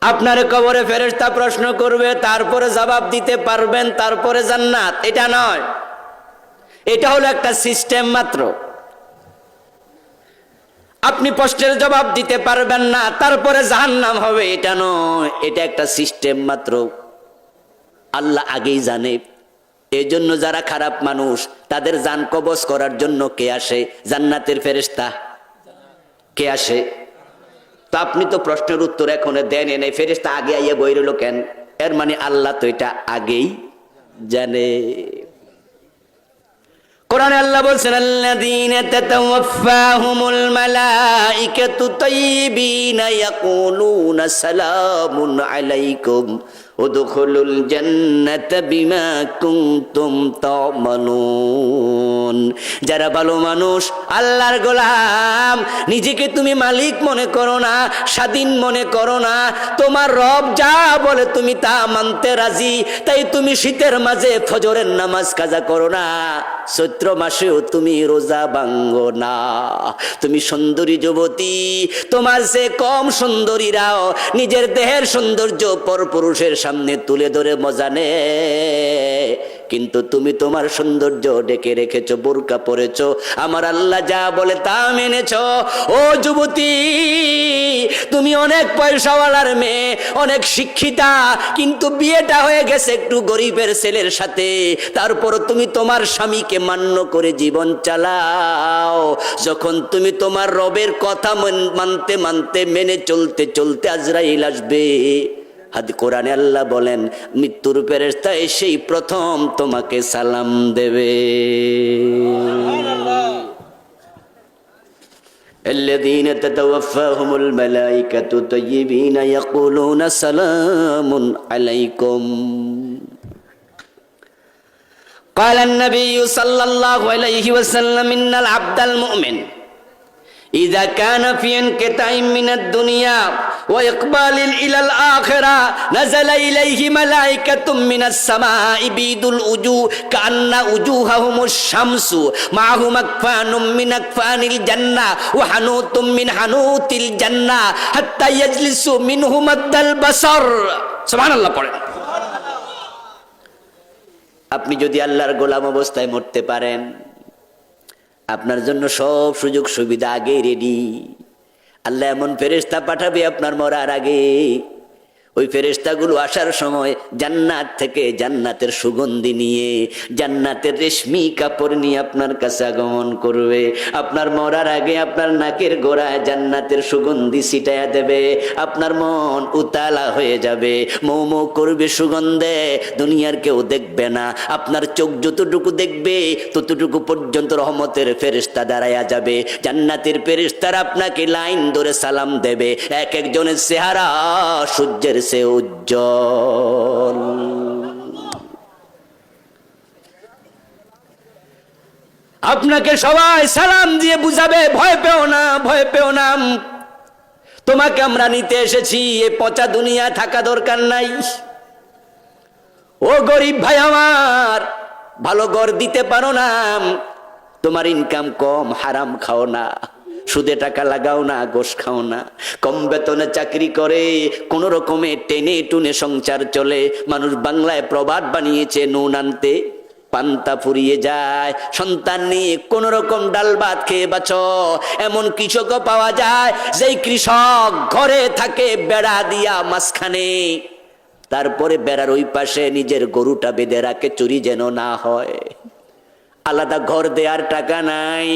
আপনার কবরে ফেরেশতা প্রশ্ন করবে, তারপরে জবাব দিতে পারবেন, তারপরে জান্নাত। এটা নয়, এটা হলো একটা সিস্টেম মাত্র। আপনি প্রশ্নের জবাব দিতে পারবেন না, তারপরে জাহান্নাম হবে, এটা নয়, এটা একটা সিস্টেম মাত্র। আল্লাহ আগেই জানে। এই জন্য যারা খারাপ মানুষ তাদের জান কবজ করার জন্য কে আসে? জান্নাতের ফেরেশতা। কে আসে? তো আপনি তো প্রশ্নের উত্তর এখন দেন নাই, ফেরেশতা আগে আইয়া বই রইল কেন? এর মানে আল্লাহ তো এটা আগেই জানে। কোরআনে আল্লাহ বলছেন, আল্লাযীনা তাতাওয়াফাহুমুল মালাইকাতু তাইয়্যিবিনা ইয়াকুলুনা সালামুন আলাইকুম উদখুলুল জান্নাতা বিমা কুনতুম তা'মালুন। যারা ভালো মানুষ, আল্লাহর গোলাম, নিজেকে তুমি মালিক মনে করো না, স্বাধীন মনে করো না। তোমার রব যা বলে তুমি তা মানতে রাজি। তাই তুমি শীতের মাঝে ফজরের নামাজ কাজা করো না, চৈত্র মাসেও তুমি রোজা ভাঙ্গো না। তুমি সুন্দরী যুবতী, তোমার সে কম সুন্দরীরাও নিজের দেহের সৌন্দর্য পরপুরুষের সামনে তুলে ধরে মজা নে, কিন্তু তুমি তোমার সৌন্দর্য ঢেকে রেখেছো, বোরকা পরেছো, আমার আল্লাহ যা বলে তা মেনেছো। ও যুবতী, তুমি অনেক পয়সাওয়ালার মেয়ে, অনেক শিক্ষিতা, কিন্তু বিয়েটা হয়ে গেছে একটু গরিবের ছেলের সাথে। তারপর তুমি তোমার স্বামীকে মান্য করে জীবন চালাও। যখন তুমি তোমার রবের কথা মানতে মানতে মেনে চলতে চলতে আজরাইল আসবে। কোরআনে আল্লাহ বলেন, মৃত্যুর ফেরেশতা এসেই প্রথম তোমাকে সালাম দেবে। الذين تتوفاهم الملائكة طيبين يقولون سلام عليكم. قال النبي صلى الله عليه وسلم إن العبد المؤمن إذا كان في انقطاع من الدنيا ওয়া ইকবালিল ইলাল আখিরা নাযালা ইলাইহি মালাইকাতুম মিনাস সামাই বিদুল উজু কান্না উজুহাহুমুশ শামসু মাহুম আকফানুম মিন আকফানিল জান্নাহ ওয়া হানুতুম মিন হানুতিল জান্নাহ হাত্তা ইয়াজলিসু মিনহু মাদ্দাল বাসার। সুবহানাল্লাহ পড়েন। আপনি যদি আল্লাহর গোলাম অবস্থায় মরতে পারেন, আপনার জন্য সব সুযোগ সুবিধা আগে রেডি। আল্লাহ এমন ফেরেশতা পাঠাবে আপনার মরার আগে, ওই ফেরেশতাগুলো আসার সময় জান্নাত থেকে জান্নাতের সুগন্ধি নিয়ে, জান্নাতের রেশমি কাপড় নিয়ে আপনার কাছে আগমন করবে। আপনার মরার আগে আপনার নাকের গোড়ায় জান্নাতের সুগন্ধি ছিটায়া দেবে। আপনার মন উতালা হয়ে যাবে, মৌ মৌ করবে সুগন্ধে, দুনিয়ার কেউ দেখবে না। আপনার চোখ যতটুকু দেখবে ততটুকু পর্যন্ত রহমতের ফেরেশতা দাঁড়ায়া যাবে। জান্নাতের ফেরেশতারা আপনাকে লাইন ধরে সালাম দেবে। এক একজনের চেহারা সূর্যের সে উজ্জ্বল। আপনাকে সবাই সালাম দিয়ে বুঝাবে, ভয় পেও না, ভয় পেও না, তোমাকে আমরা নিতে এসেছি, এ পচা দুনিয়া থাকা দরকার নাই। ও গরিব ভাই আমার, ভালো ঘর দিতে পারো না, তোমার ইনকাম কম, হারাম খাও না, সুদে টাকা লাগাও না, ঘোষ খাও না, কম বেতনে চাকরি করে কোন রকমে টেনে টুনে সংসার চলে। মানুষ বাংলায় প্রবাদ বানিয়েছে, নুন আনতে পান্তা ফুরিয়ে যায়। সন্তান নিয়ে কোন রকম ডাল ভাত খেয়ে বাঁচো, এমন কৃষকও পাওয়া যায় যেই কৃষক ঘরে থাকে বেড়া দিয়া মাঝখানে, তারপরে বেড়ার ওই পাশে নিজের গরুটা বেঁধে রাখে চুরি যেন না হয়। আলাদা ঘর দেওয়ার টাকা নাই,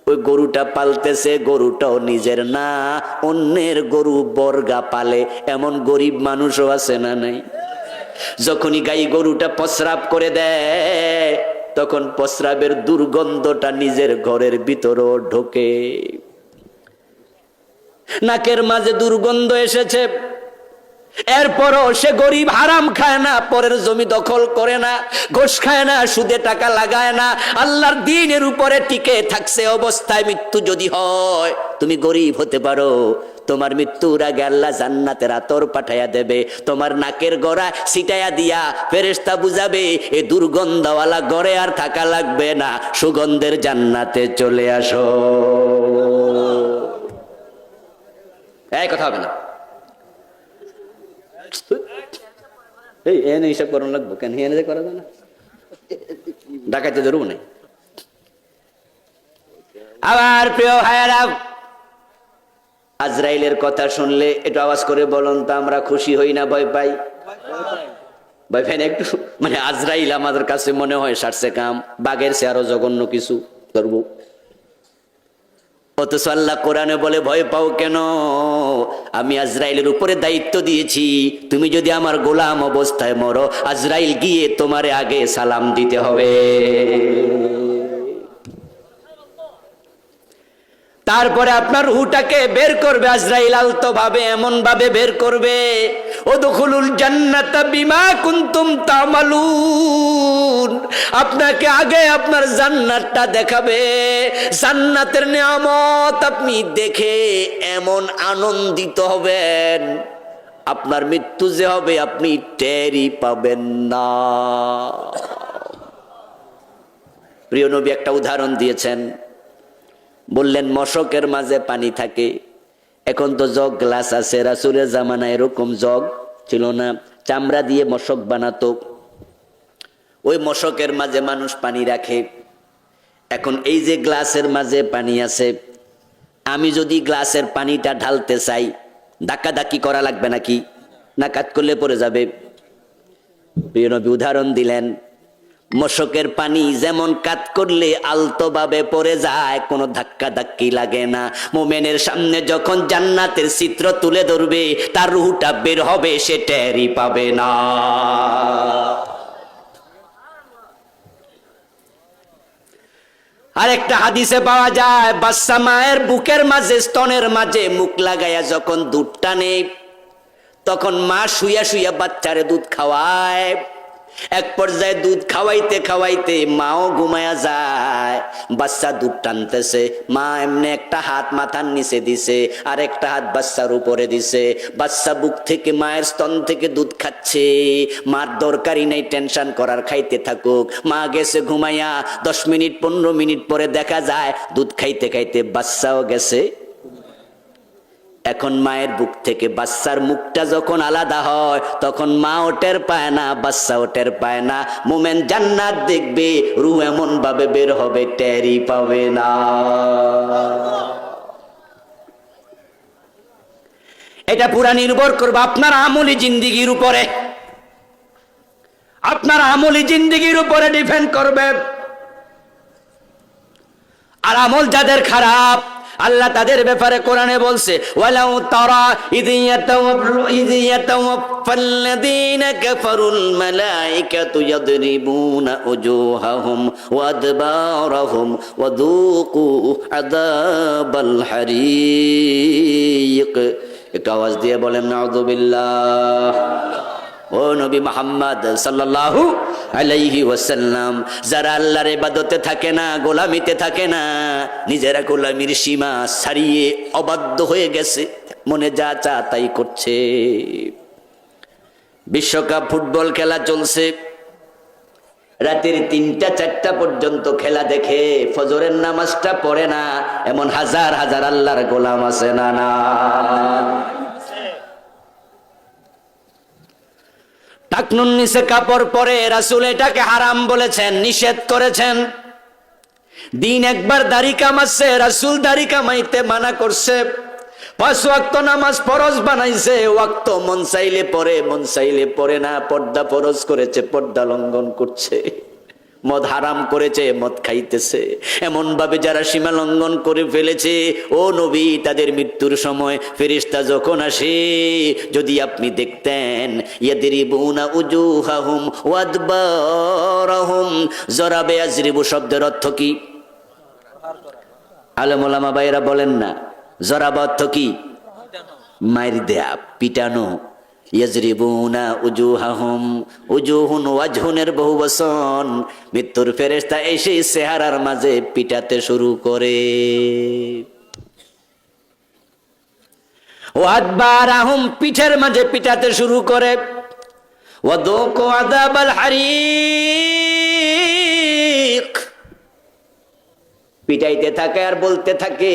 ওই গরুটা পালতেছে, গরুটাও নিজের না, অন্যের গরু বর্গা পালে। এমন গরিব মানুষও আছে না নাই? যখনই গাই গরুটা প্রস্রাব করে দেয়, তখন প্রস্রাবের দুর্গন্ধটা নিজের ঘরের ভিতরও ঢোকে। নাকের মাঝে দুর্গন্ধ এসেছে, এরপরও সে গরিব, হারাম খায় না, পরের জমি দখল করে না, ঘোষ খায় না, সুদে টাকা লাগায় না, আল্লাহর দ্বীনের উপরে টিকে থাকছে। অবস্থায় মৃত্যু যদি হয়, তুমি গরিব হতে পারো, তোমার মৃত্যুর আগে আল্লাহ জান্নাতের আতর পাঠাইয়া দেবে, তোমার নাকের গোড়া ছিটাইয়া দিয়া ফেরেশতা বুঝাবে, এ দুর্গন্ধওয়ালা ঘরে আর থাকা লাগবে না, সুগন্ধের জান্নাতে চলে আসো। এই কথা হবে না, এই এনে হিসাব করানো লাগবো কেন? এনে করা যায় না, ডাকাইতে ধরবো না। আবার প্রিয় ভাইয়েরা, আজরাইলের কথা শুনলে একটু আওয়াজ করে বলুন তো, আমরা খুশি হই না ভয় পাই? ভয় পাই না একটু? মানে আজরাইল আমাদের কাছে মনে হয় সারছে কাম, বাঘের সে আরো জঘন্য কিছু করবো। অথচ আল্লাহ কোরআনে বলে ভয় পাও কেন? আমি আজরাইলের উপরে দায়িত্ব দিয়েছি, তুমি যদি আমার গোলাম অবস্থায় মরো, আজরাইল গিয়ে তোমারে আগে সালাম দিতে হবে। তারপরে আপনার রূহটাকে বের করবে আজরাইল, আলতো ভাবে, এমন ভাবে বের করবে, উদখুলুল জান্নাতা বিমা কুনতুম তা'মালুন, আপনাকে আগে আপনার জান্নাতটা দেখাবে। জান্নাতের নিয়ামত আপনি দেখে এমন আনন্দিত হবেন, আপনার মৃত্যু যে হবে আপনি টেরই পাবেন না। প্রিয় নবী একটা উদাহরণ দিয়েছেন, বললেন মশকের মাঝে পানি থাকে। এখন তো জগ গ্লাস আছে, রাসূলের জামানায় এরকম জগ ছিল না, চামড়া দিয়ে মশক বানাতো, ওই মশকের মাঝে মানুষ পানি রাখে। এখন এই যে গ্লাসের মাঝে পানি আছে, আমি যদি গ্লাসের পানিটা ঢালতে চাই, ধাক্কাধাক্কি করা লাগবে নাকি? না কাত করলে পড়ে যাবে? প্রিয় নবী উদাহরণ দিলেন, মশকের পানি যেমন কাত করলে আলতো ভাবে পড়ে যায়, কোনো ধাক্কা ধাক্কি লাগে না, মোমেনের সামনে যখন জান্নাতের চিত্র তুলে ধরবে, তার রূহটা বের হবে, সে টেরই পাবে না। আরেকটা হাদিসে পাওয়া যায়, বাচ্চা মায়ের বুকের মাঝে, স্তনের মাঝে মুখ লাগাইয়া যখন দুধ টানে, তখন মা শুইয়া শুইয়া বাচ্চারে দুধ খাওয়ায়। এক পর্যায়ে দুধ খাওয়াইতে খাওয়াইতে মাও ঘুমায়া যায়, বাচ্চা দুধ টানতেছে, মা এমনি একটা হাত মাথার নিচে দিছে আর একটা হাত বাচ্চার উপরে দিছে, বাচ্চা বুক থেকে মায়ের স্তন থেকে দুধ খাচ্ছে, মার দরকারই নাই টেনশন করার, খাইতে থাকুক। মা গেছে ঘুমাইয়া, 10 মিনিট 15 মিনিট পরে দেখা যায় দুধ খাইতে খাইতে বাচ্চাও গেছে। এখন মায়ের বুক থেকে বাচ্চার মুখটা যখন আলাদা হয় তখন মাও টের পায় না, বাচ্চাও টের পায় না। মোমেন জান্নাত দেখবে, রূহ এমন ভাবে বের হবে টেরই পাবে না। এটা পুরা নির্ভর করবে আপনার আমলি জিন্দেগির উপরে, আপনার আমলি জিন্দেগির উপরে ডিপেন্ড করবে। আর আমল যাদের খারাপ, আল্লাহ তাদের ব্যাপারে কোরআনে বলছে, ওয়ালাউ তারা ইয ইয়াতাওয়াফাল্লাযীনা কাফারুল মালাইকাতু ইয়াদরিবুনা উজুহাহুম ওয়া আদবারাহুম ওয়া যুকু আযাবাল হারিক। একটু আওয়াজ দিয়ে বলেন নাউযুবিল্লাহ। ও নবী মুহাম্মদ সাল্লাল্লাহু আলাইহি ওয়াসাল্লাম, যারা আল্লাহর ইবাদতে থাকে না, গোলামিতে থাকে না, নিজেরা গোলামির সীমা ছাড়িয়ে অবাধ্য হয়ে গেছে, মনে যা চা তাই করছে। বিশ্বকাপ ফুটবল খেলা চলছে, রাতের 3টা 4টা পর্যন্ত খেলা দেখে ফজরের নামাজটা পড়ে না, এমন হাজার হাজার আল্লাহর গোলাম আছে না? না, টাকনুন নিচে কাপড় পরে রাসূল এটাকে হারাম বলেছেন, নিষেধ করেছেন। দিন একবার দাড়ি কামাচ্ছে, রাসূল দাড়ি কামাইতে মানা করছে। 5 ওয়াক্ত নামাজ ফরজ বানাইছে, ওয়াক্ত মন চাইলে পড়ে, মন চাইলে পড়ে না। পর্দা ফরজ করেছে, পর্দা লঙ্ঘন করছে। মদ হারাম করেছে, মদ খাইতেছে। এমন ভাবে যারা সীমা লঙ্ঘন করে ফেলেছে, ও নবী, তাদের মৃত্যুর সময় ফেরেশতা যখন আসে, যদি আপনি দেখতেন, ইয়াদরিবুনা উজুহাহুম ওয়া আদবারাহুম। জরাবে আজরিবু শব্দের অর্থ কি? আলেম ওলামা ভাইরা বলেন না, জরাব অর্থ কি? মাইর দেয়া, পিটানো। ইয়াজরিবুনা উজুহাহুম, উজুহুন ওয়াজহুনের বহুবচন। মৃত্যুর ফেরেশতা এসে চেহারার মাঝে পিটাতে শুরু করে। ওয়াদবারাহুম, পিঠের মাঝে পিটাতে শুরু করে। ওয়াদুকু আযাবাল হারিক, পিটাইতে থাকে আর বলতে থাকে,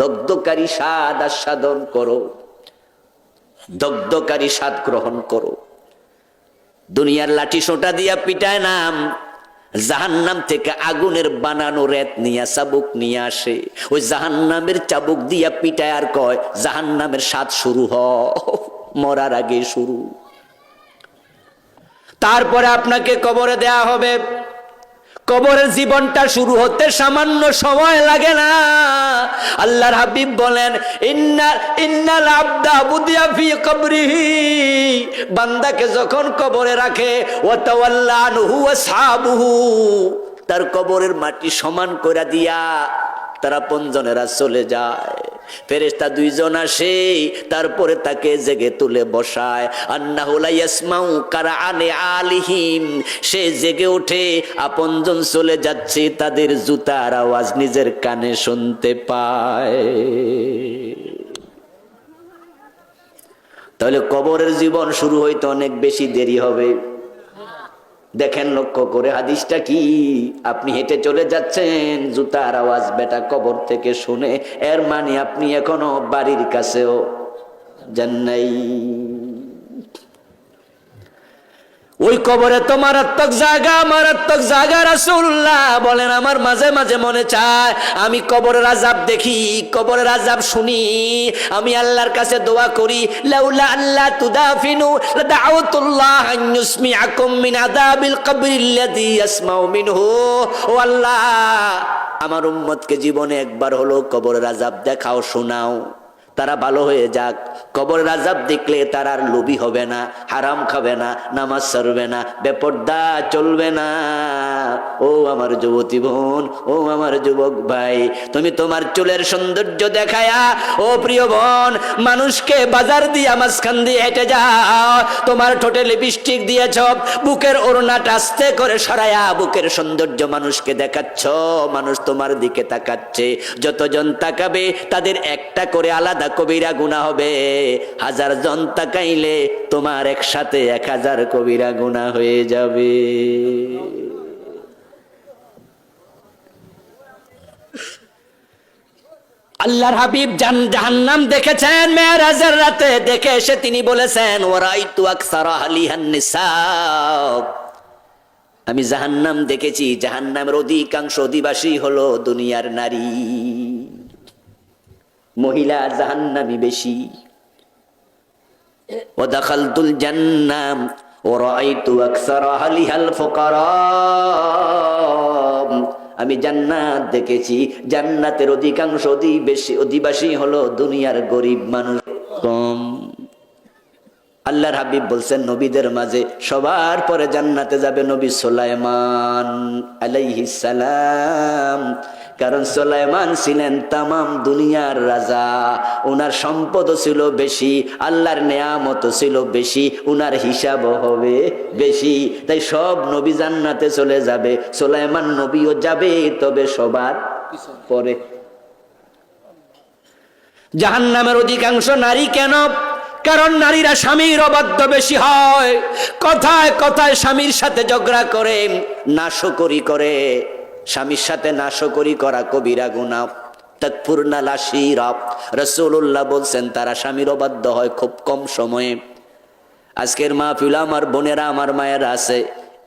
দগ্ধকারী স্বাদ আস্বাদন করো, দগ্ধকারী স্বাদ গ্রহণ করো। দুনিয়ার লাঠি সোটা দিয়া পিটায় নাম, জাহান্নাম থেকে আগুনের বানানো রেত নিয়া চাবুক নিয়ে আসে, ওই জাহান্নামের চাবুক দিয়া পিটায় আর কয় জাহান্নামের স্বাদ শুরু হ, মরার আগে শুরু। তারপরে আপনাকে কবরে দেয়া হবে। কবরের জীবনটা শুরু হতে সামান্য সময় লাগে না। আল্লাহর হাবিব বলেন, ইন্নাল আবদা বুদিয়া ফি কবরিহি, বান্দাকে যখন কবরে রাখে, ওয়া তাওয়াল্লা আনহু আসহাবুহু, তার কবরের মাটি সমান করে দিয়া তারা 5 জনেরা চলে যায়। ফেরেশতা 2 জন আসে, তারপরে তাকে জেগে তুলে বসায়। আন্নাহু লা ইয়াসমাউ কারআনে আলিহিম, সে জেগে ওঠে, আপনজন চলে যাচ্ছে, তাদের জুতার আওয়াজ নিজের কানে শুনতে পায়। তাহলে কবরের জীবন শুরু হইতে অনেক বেশি দেরি হবে। দেখেন লক্ষ্য করে হাদিসটা কি, আপনি হেঁটে চলে যাচ্ছেন, জুতার আওয়াজ বেটা কবর থেকে শুনে, এর মানে আপনি এখনো বাড়ির কাছেও যান নাই। ওই কবরে তো মারাত্মক জায়গা, মারাত্মক জায়গা। রাসূলুল্লাহ বলেন, আমার মাঝে মাঝে মনে চায় আমি কবরের আযাব দেখি, কবরের আযাব শুনি, আমি আল্লাহর কাছে দোয়া করি, লাউলা আল্লাহ তুদাফিনু লাদাউতুল্লাহ আন ইউসমিআকুম মিন আযাবিল কবরিল্লাযী ইয়াসমাউ মিনহু। ও আল্লাহ, আমার উম্মতকে জীবনে একবার হলো কবরের আযাব দেখাও, শোনাও। তারা ভালো হয়ে যাক। কবরের আযাব দেখলে তারা আর লোভী হবে না, হারাম খাবে না, নামাজ ছাড়বে না, বেপরদা চলবে না। ও আমার যুবতী বোন, ও আমার যুবক ভাই, তুমি তোমার চুলের সৌন্দর্য দেখায়া, ও প্রিয় বোন, মানুষকে বাজার দিয়া মাঝখান দিয়ে হেঁটে যাও, তোমার ঠোঁটে লিপস্টিক দিয়েছ, বুকের ওড়নাটা আস্তে করে সরায়া বুকের সৌন্দর্য মানুষকে দেখাচ্ছ, মানুষ তোমার দিকে তাকাচ্ছে। যতজন তাকাবে তাদের একটা করে আলাদা কবিরা গুনাহ হবে। 1000 জন তাকাইলে তোমার একসাথে 1000 কবিরা গুনাহ হয়ে যাবে। আল্লাহর হাবিব জাহান্নাম দেখেছেন মেরাজের রাতে, দেখে এসে তিনি বলেছেন ওয়ারাইতু আকসারা আহলিহান নিসা, আমি জাহান্নাম দেখেছি, জাহান্নামের অধিকাংশ অধিবাসী হলো দুনিয়ার নারী, মহিলা জাহান্নামী বেশি। ওয়া দাখালতুল জান্নাম ওয়া রাআইতু আকসারা আহলিহাল ফুকারা, আমি জান্নাত দেখেছি, জান্নাতের অধিকাংশ অধিবাসী হলো দুনিয়ার গরিব মানুষ কম। আল্লাহর হাবিব বলছেন নবীদের মাঝে সবার পরে জান্নাতে যাবে নবী সুলাইমান আলাইহিস সালাম, কারণ সুলাইমান ছিলেন তামাম দুনিয়ার রাজা, উনার সম্পদও ছিল বেশি, আল্লাহর নেয়ামতও ছিল বেশি, উনার হিসাবও হবে বেশি, তাই সব নবী জান্নাতে চলে যাবে, সুলাইমান নবীও যাবে, তবে সবার পরে। জাহান্নামের অধিকাংশ নারী কেন? কারণ নারীরা স্বামীর অবাধ্য বেশি হয়, কথায় কথায় স্বামীর সাথে ঝগড়া করে, নাশকরি করে। স্বামীর সাথে নাশকরি করা কবিরা গুনাহ, তাকফুরনা লাশিরা। রাসূলুল্লাহ বলছেন তারা স্বামীর অবাধ্য হয় খুব কম সময়ে। আজকের মাহফিল আমার বোনেরা, আমার মায়েরা আছে,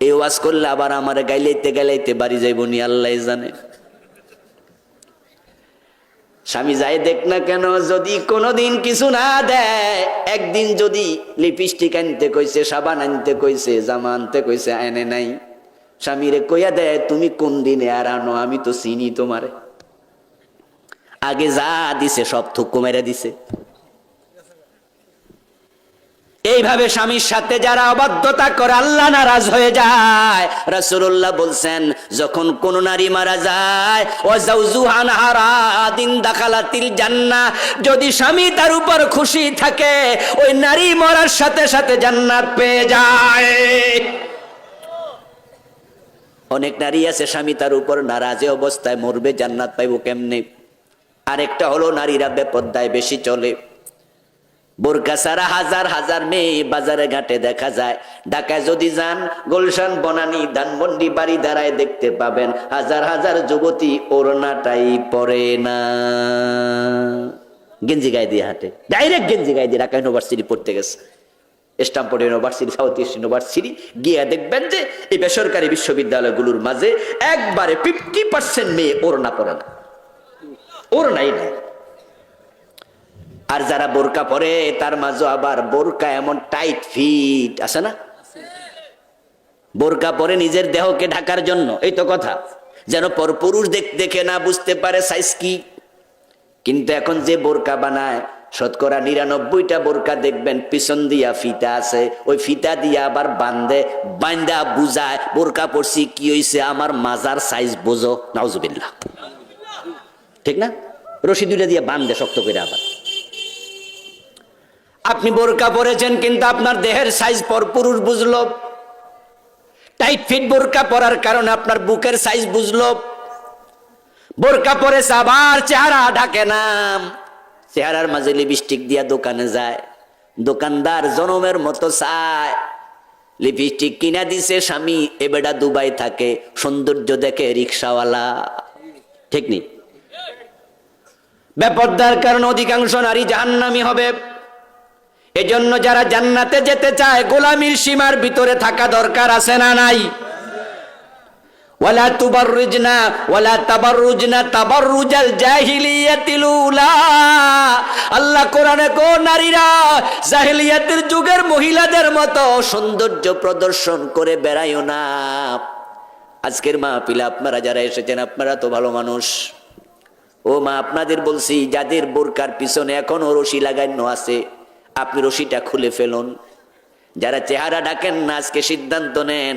এই ওয়াজ করলে আবার আমার গাইলাইতে গাইলাইতে বাড়ি যাইব নি আল্লাহ জানে। স্বামী যাই দেখ না কেন, যদি কোনোদিন কিছু না দেয়, একদিন যদি লিপস্টিক আনতে কইছে, সাবান আনতে কইছে, জামা আনতে কইছে, আনে নাই, স্বামীরে কইয়া দেয় তুমি কোন দিনে আর আনো, আমি তো চিনি তোমারে, আগে যা দিছে সব থুকু মেরে দিছে। এইভাবে স্বামীর সাথে যারা অবাধ্যতা করে আল্লাহ নারাজ হয়ে যায়। রাসূলুল্লাহ বলছেন যখন কোন নারী মারা যায়, ওয়া যাওজুহান হারাদিন দাখালাতিল জান্নাহ, যদি স্বামী তার উপর খুশি থাকে, ওই নারী মরার সাথে সাথে জান্নাত পেয়ে যায়। অনেক নারী আছে স্বামী তার উপর নারাজ অবস্থায় মরবে, জান্নাত পাইব কেমনে? আরেকটা হলো নারীরা বেপরদায় বেশি চলে, বোরকা ছাড়া হাজার হাজার মেয়ে বাজারে ঘাটে দেখা যায়। ঢাকায় যদি যান, গুলশান, বনানী, ধানমন্ডি, বাড়ি দাঁড়ায় দেখতে পাবেন হাজার হাজার যুবতী ওড়নাটাই পরে না, গেঞ্জি গায়ে দিয়ে হাঁটে, ডাইরেক্ট গেঞ্জি গায়ে দিয়ে ঢাকা ইউনিভার্সিটি পড়তে গেছে, Stamford university, south east university, গিয়ে দেখবেন যে এই বেসরকারি বিশ্ববিদ্যালয়গুলোর মাঝে একবারে 50% মেয়ে ওড়না পরে না, ওড়নাই নাই। আর যারা বোরকা পরে তার মাঝে আবার বোরকা এমন টাইট ফিট আছে না, বোরকা পরে নিজের দেহকে ঢাকার জন্য, এই তো কথা, যেন পরপুরুষ দেখে না বুঝতে পারে সাইজ কি। কিন্তু এখন যে বোরকা বানায়, শতকরা 99টা বোরকা দেখবেন পিছন দিয়া ফিতা আছে, ওই ফিতা দিয়া আবার বান্দা বুঝায় বোরকা পরছি কি হইছে, আমার মাজার সাইজ বোঝো, নাউজুবিল্লাহ, ঠিক না? রশি দুইটা দিয়ে বান্ধে শক্ত করে। আবার আপনি বোরকা পরেছেন কিন্তু আপনার দেহের সাইজ পরপুরুষ বুঝলো, টাইট ফিট বোরকা পরার কারণে আপনার বুকের সাইজ বুঝলো। বোরকা পরেছে আবার চেহারা ঢাকে না, চেহারার মাঝে লিপস্টিক দিয়া দোকানে যায়, দোকানদার জনমের মতো চায়, লিপস্টিক কিনা দিছে স্বামী, এ বেটা দুবাই থাকে, সৌন্দর্য দেখে রিক্সাওয়ালা, ঠিক নেই? বেপরদার কারণে অধিকাংশ নারী জাহান্নামী হবে। এজন্য যারা জান্নাতে যেতে চায় গোলামির সীমার ভিতরে থাকা দরকার, আছে না নাই? ওয়ালা তুবাররিজনা ওয়ালা তাবাররুজনা তাবাররুজাল জাহিলিয়াতিল উলা, আল্লাহ কোরআনে কো নারীরা জাহিলিয়াতের যুগের মহিলাদের মতো সৌন্দর্য প্রদর্শন করে বেড়াইও না। আজকের মাহফিলে আপনারা যারা এসেছেন আপনারা তো ভালো মানুষ, ও মা, আপনাদের বলছি, যাদের বোরকার পিছনে এখনো রশি লাগানো আছে, আপনি রশিটা খুলে ফেলুন। যারা চেহারা ঢাকেন না, আজকে সিদ্ধান্ত নেন,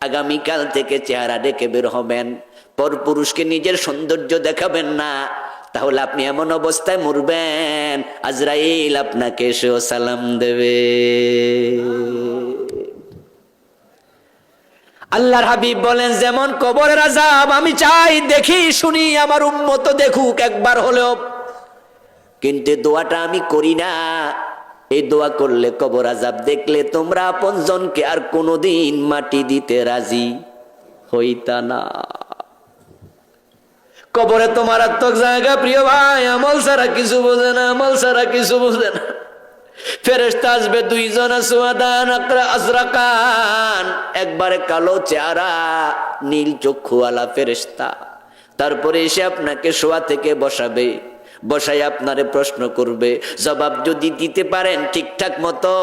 আগামীকাল থেকে চেহারা ঢেকে বের হবেন। পরপুরুষকে নিজের সৌন্দর্য দেখাবেন না, তাহলে আপনি এমন অবস্থায় মরবেন, আজরাইল আপনাকে এসেও সালাম দেবে। আল্লাহর হাবিব বলেন, যেমন কবরের আযাব আমি চাই দেখি শুনি আমার উম্মত দেখুক একবার হলেও, কিন্তু দোয়াটা আমি করি না। এই দোয়া করলে কবর আযাব দেখলে তোমরা আপনজনকে আর কোনোদিন মাটি দিতে রাজি হইতা না। কবরে তোমার আত্মক জায়গা প্রিয় ভাই, আমল ছাড়া কিছু বোঝে না, আমল ছাড়া কিছু বোঝে না। ফেরেশতা আসবে দুইজন, আসওয়াদান আজরাকান, একবারে কালো চেহারা, নীল চক্ষুওয়ালা ফেরেশতা। তারপরে এসে আপনাকে শোয়া থেকে বসাবে, বসাই আপনারে প্রশ্ন করবে। জবাব যদি দিতে পারেন ঠিকঠাক মতো,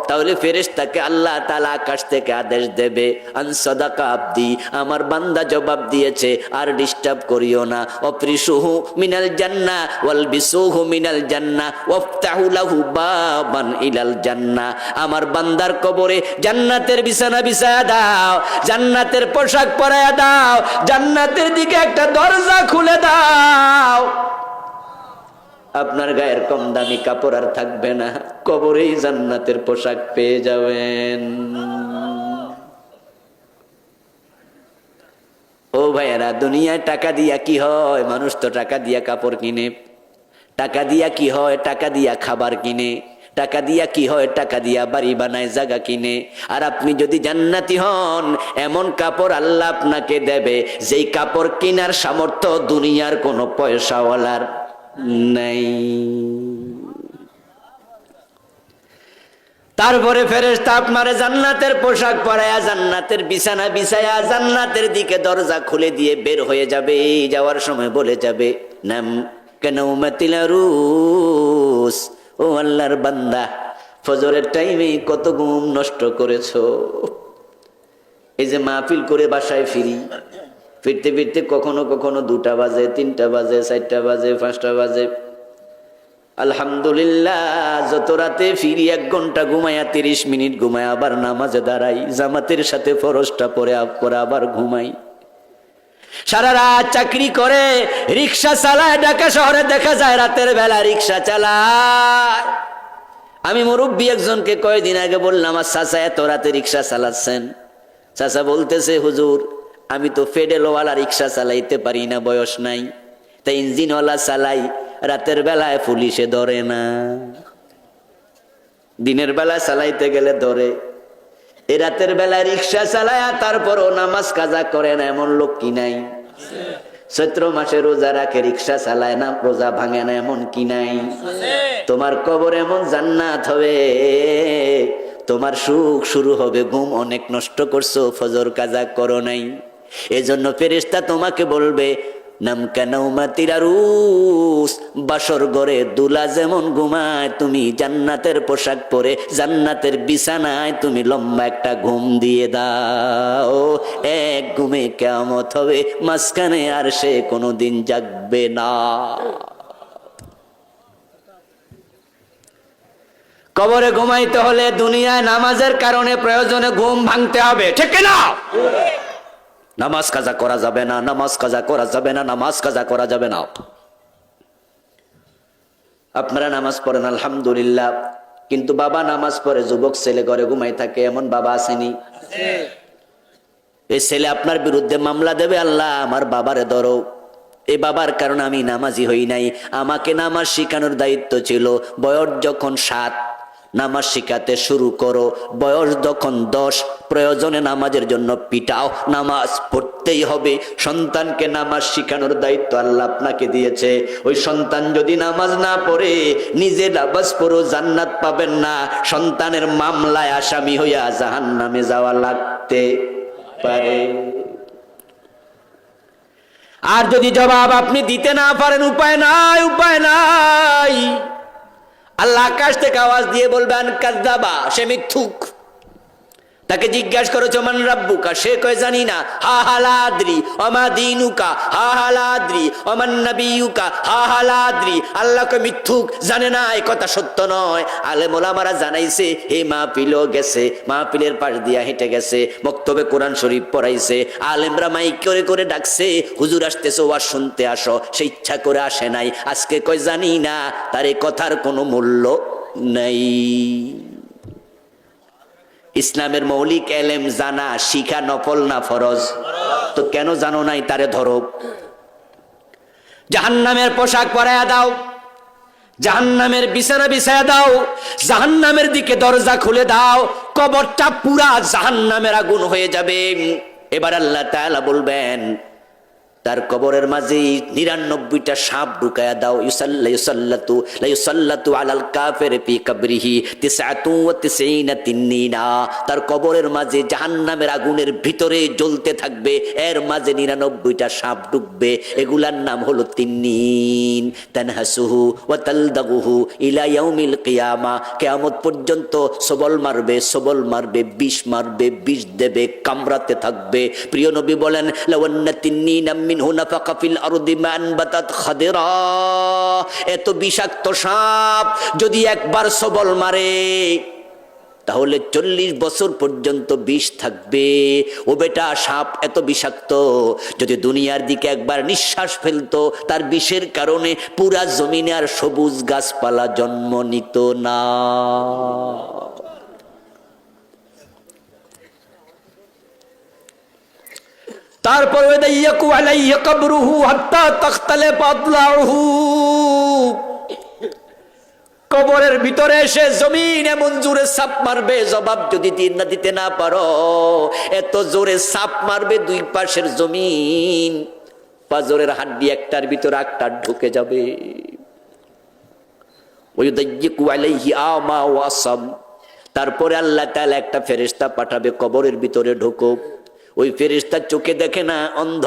তাহলে ফেরেশতাকে আল্লাহ তাআলা আকাশ থেকে আদেশ দেবে, আন সাদাকা আবদি, আমার বান্দা জবাব দিয়েছে, আর ডিস্টার্ব করিও না। অফরিসুহু মিনাল জান্নাহ ওয়ালবিসুহু মিনাল জান্নাহ ওয়াফতাহু লাহু বাবান ইলাল জান্নাহ, আমার বান্দার কবরে জান্নাতের বিছানা বিছায়া দাও, জান্নাতের পোশাক পরায়া দাও, জান্নাতের দিকে একটা দরজা খুলে দাও। আপনার গায়ের কম দামি কাপড় আর থাকবে না, কবরেই জান্নাতের পোশাক পেয়ে যাবেন। ও ভাইয়েরা, দুনিয়ায় টাকা দিয়া কি হয়? মানুষ তো টাকা দিয়া কাপড় কিনে, টাকা দিয়া কি হয়? টাকা দিয়া খাবার কিনে, টাকা দিয়া কি হয়? টাকা দিয়া বাড়ি বানায়, জায়গা কিনে। আর আপনি যদি জান্নাতি হন, এমন কাপড় আল্লাহ আপনাকে দেবে যেই কাপড় কেনার সামর্থ্য দুনিয়ার কোনো পয়সাওয়ালার নাই। তারপরে ফেরেশতা আপনারে জান্নাতের পোশাক পরায়া, জান্নাতের বিছানা বিছায়া, জান্নাতের দিকে দরজা খুলে দিয়ে বের হয়ে যাবে। যাওয়ার সময় বলে যাবে, নাম কানাউমাতিল আরুস, ও আল্লাহর বান্দা, ফজরের টাইমে কত ঘুম নষ্ট করেছো। এই যে মাহফিল করে বাসায় ফিরতে ফিরতে কখনো কখনো 2টা বাজে, 3টা বাজে, 4টা বাজে, 5টা বাজে। আলহামদুলিল্লাহ, যত রাতে ফিরি 1 ঘন্টা ঘুমায়া, 30 মিনিট ঘুমায়, আবার নামাজে দাঁড়াই, জামাতের সাথে ফরজটা পরে আবার ঘুমাই। সারা রাত চাকরি করে, রিক্সা চালায়, ঢাকা শহরে দেখা যায় রাতের বেলা রিক্সা চালায়। আমি মুরব্বী একজনকে কয়েকদিন আগে বললাম, আমার চাচা এত রাতে রিক্সা চালাচ্ছেন? চাচা বলতেছে, হুজুর আমি তো ফেডেলওয়ালা রিক্সা চালাইতে পারি না, বয়স নাই, তাই ইঞ্জিনওয়ালা চালাই। রাতের বেলায় পুলিশে ধরে না, দিনের বেলা চালাইতে গেলে ধরে। এই রাতের বেলায় রিক্সা চালায়, তারপরও নামাজ কাজা করে না এমন লোক কি নাই? চৈত্র মাসে রোজা রাখে, রিক্সা চালায় না, রোজা ভাঙে না এমন কি নাই? তোমার কবর এমন জান্নাত হবে, তোমার সুখ শুরু হবে। ঘুম অনেক নষ্ট করছো, ফজর কাজা করো নাই, এজন্য ফেরেশতা তোমাকে বলবে, নাম কানাউমাতিল আরুস, বাসর ঘরে দুলা যেমন ঘুমায়, তুমি জান্নাতের পোশাক পরে জান্নাতের বিছানায় তুমি লম্বা একটা ঘুম দিয়ে দাও। এক ঘুমে কিয়ামত হবে, মাঝখানে আর সে কোনোদিন জাগবে না। কবরে ঘুমাইতে হলে দুনিয়ায় নামাজের কারণে প্রয়োজনে ঘুম ভাঙতে হবে, ঠিক না? নামাজ কাজা করা যাবে না, নামাজ কাজা করা যাবে না, নামাজ কাজা করা যাবে না। আপনারা নামাজ পড়েন আলহামদুলিল্লাহ, কিন্তু বাবা নামাজ পড়ে, যুবক ছেলে ঘরে ঘুমাই থাকে, এমন বাবা আসেনি? এই ছেলে আপনার বিরুদ্ধে মামলা দেবে, আল্লাহ আমার বাবারে ধরো, এই বাবার কারণে আমি নামাজি হই নাই, আমাকে নামাজ শিখানোর দায়িত্ব ছিল। বয়স যখন 7 নামাজ শিখাতে শুরু করো, বয়স যখন 10 প্রয়োজনে নামাজের জন্য পিটাও, নামাজ পড়তেই হবে। সন্তানকে নামাজ শিখানোর দায়িত্ব আল্লাহ আপনাকে দিয়েছে। ওই সন্তান যদি নামাজ না পড়ে, নিজে নামাজ পড়ো, জান্নাত পাবেন না, সন্তানের মামলায় আসামি হইয়া জাহান্নামে যাওয়া লাগতে পারে। আর যদি জবাব আপনি দিতে না পারেন, উপায় নাই, উপায় নাই, আল্লাহ আকাশ থেকে আওয়াজ দিয়ে বলবেন, কাযযাবা, সে মিথ্যুক। তাকে জিজ্ঞাসা করেছো মান রাব্বুকা, সে কয় জানি না। হা হালাদ্রি অমা দিনুকা, হা হালাদ্রি অমান নবিয়ুকা, হা হালাদ্রি। আল্লাহকে মিথ্যুক, জানে না, এই কথা সত্য নয়। আলেম ওলামারা জানাইছে, এই মাহফিলও গেছে, মাহফিলের পাশ দিয়া হেঁটে গেছে, মক্তবে কোরআন শরীফ পড়াইছে, আলেমরা মাইক করে করে ডাকছে, হুজুর আসতেছে, ওয়াজ শুনতে আসো। সে ইচ্ছা করে আসে নাই, আজকে কয় জানি না। তার এই কথার কোনো মূল্য নাই। ইসলামের মৌলিক এলেম জানা শিখা নফল না ফরজ? তো কেন জানো নাই তারে ধরো। জাহান্নামের পোশাক পরায়া দাও, জাহান্নামের বিছানা বিছায়া দাও, জাহান্নামের দিকে দরজা খুলে দাও, কবরটা পুরা জাহান্নামের আগুন হয়ে যাবে। এবার আল্লাহ তাআলা বলবেন, তার কবরের মাঝে 99টা সাপ ঢুকায়া দাও। ইউসাল্লাতু আলাল কাফির ফি কবরিহি 99 তিন্নিনা। তার কবরের মাঝে জাহান্নামের আগুনের ভিতরে জ্বলতে থাকবে, এর মাঝে 99টা সাপ ঢুকবে। এগুলার নাম হলো তিন্নিন। তানহাসুহু ওয়া তালদাগুহু ইলা ইয়াউমিল কিয়ামা। কিয়ামত পর্যন্ত সবল মারবে, সবল মারবে, বিষ মারবে, বিষ দেবে, কামড়াতে থাকবে। প্রিয় নবী বলেন, লাওয়ান্না তিন্নিনা এত বিষাক্ত সাপ যদি একবার সবল মারে তাহলে 40 বছর পর্যন্ত বিষ থাকবে। ও বেটা, সাপ এত বিষাক্ত, যদি দুনিয়ার দিকে একবার নিঃশ্বাস ফেলতো, তার বিষের কারণে পুরা জমিনে আর সবুজ গাছপালা জন্ম নিত না। তারপরে কবরের ভিতরে এসে জমিন এমন জোরে সাপ মারবে, জবাব যদি দিতে না পারো, এত জোরে সাপ মারবে দুই পাশের জমিন, পাজরের হাড্ডি একটার ভিতরে একটা ঢুকে যাবে। তারপরে আল্লাহ তাআলা একটা ফেরেশতা পাঠাবে, কবরের ভিতরে ঢোকো। ওই ফেরেশতা চোখে দেখে না, অন্ধ,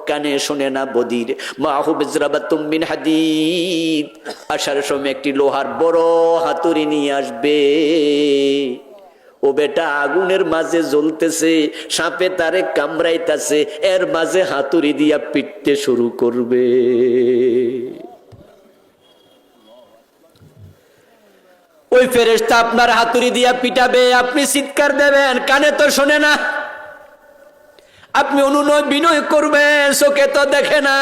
কানে শোনে না, বদির। মাহু বিজরাবাতুম মিন হাদিদ। আসার সময় একটি লোহার বড় হাতুড়ি নিয়ে আসবে। ও বেটা, আগুনের মাঝে জ্বলতেছে, সাপে তারে কামড়াইতেছে, এর মাঝে হাতুড়ি দিয়া পিটতে শুরু করবে। ওই ফেরেশতা আপনার হাতুড়ি দিয়া পিটাবে, আপনি চিৎকার দেবেন, কানে তো শোনে না, আপনি অনুনয় বিনয় করবেন, চোখে তো দেখে না।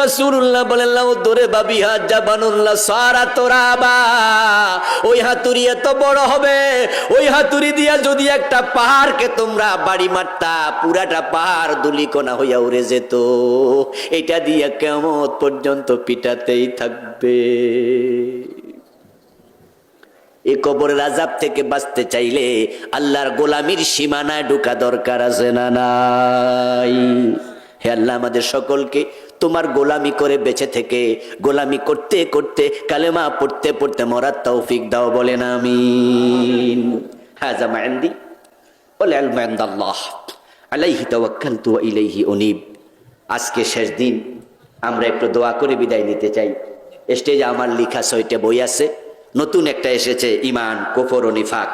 রাসূলুল্লাহ বলেন, লাউ দরে বাবিহা জাবানুল্লাহ সারা তোরাবা। ওই হাতুড়ি এত বড় হবে, ওই হাতুড়ি দিয়া যদি একটা পাহাড়কে তোমরা বাড়ি মারতা, পুরাটা পাহাড় দুলিকণা হইয়া উড়ে যেত। এটা দিয়া কিয়ামত পর্যন্ত পিটাতেই থাকবে। এই কবরের আযাব থেকে বাঁচতে চাইলে আল্লাহর গোলামির সীমানায় ঢোকা দরকার আছে না নাই? হে আল্লাহ, আমাদের সকলকে তোমার গোলামি করে বেঁচে থেকে গোলামি করতে করতে কালেমা পড়তে পড়তে মরার তৌফিক দাও, বলেন আমিন। হাযা মা ইনদি ওয়াল ইলমু ইনদাল্লাহ আলাইহি তাওয়াক্কালতু ওয়া ইলাইহি উনীব। আজকে শেষ দিন, আমরা একটু দোয়া করে বিদায় নিতে চাই। স্টেজে আমার লেখা 6টা বই আছে, নতুন একটা এসেছে, ঈমান, কুফর ও নিফাক।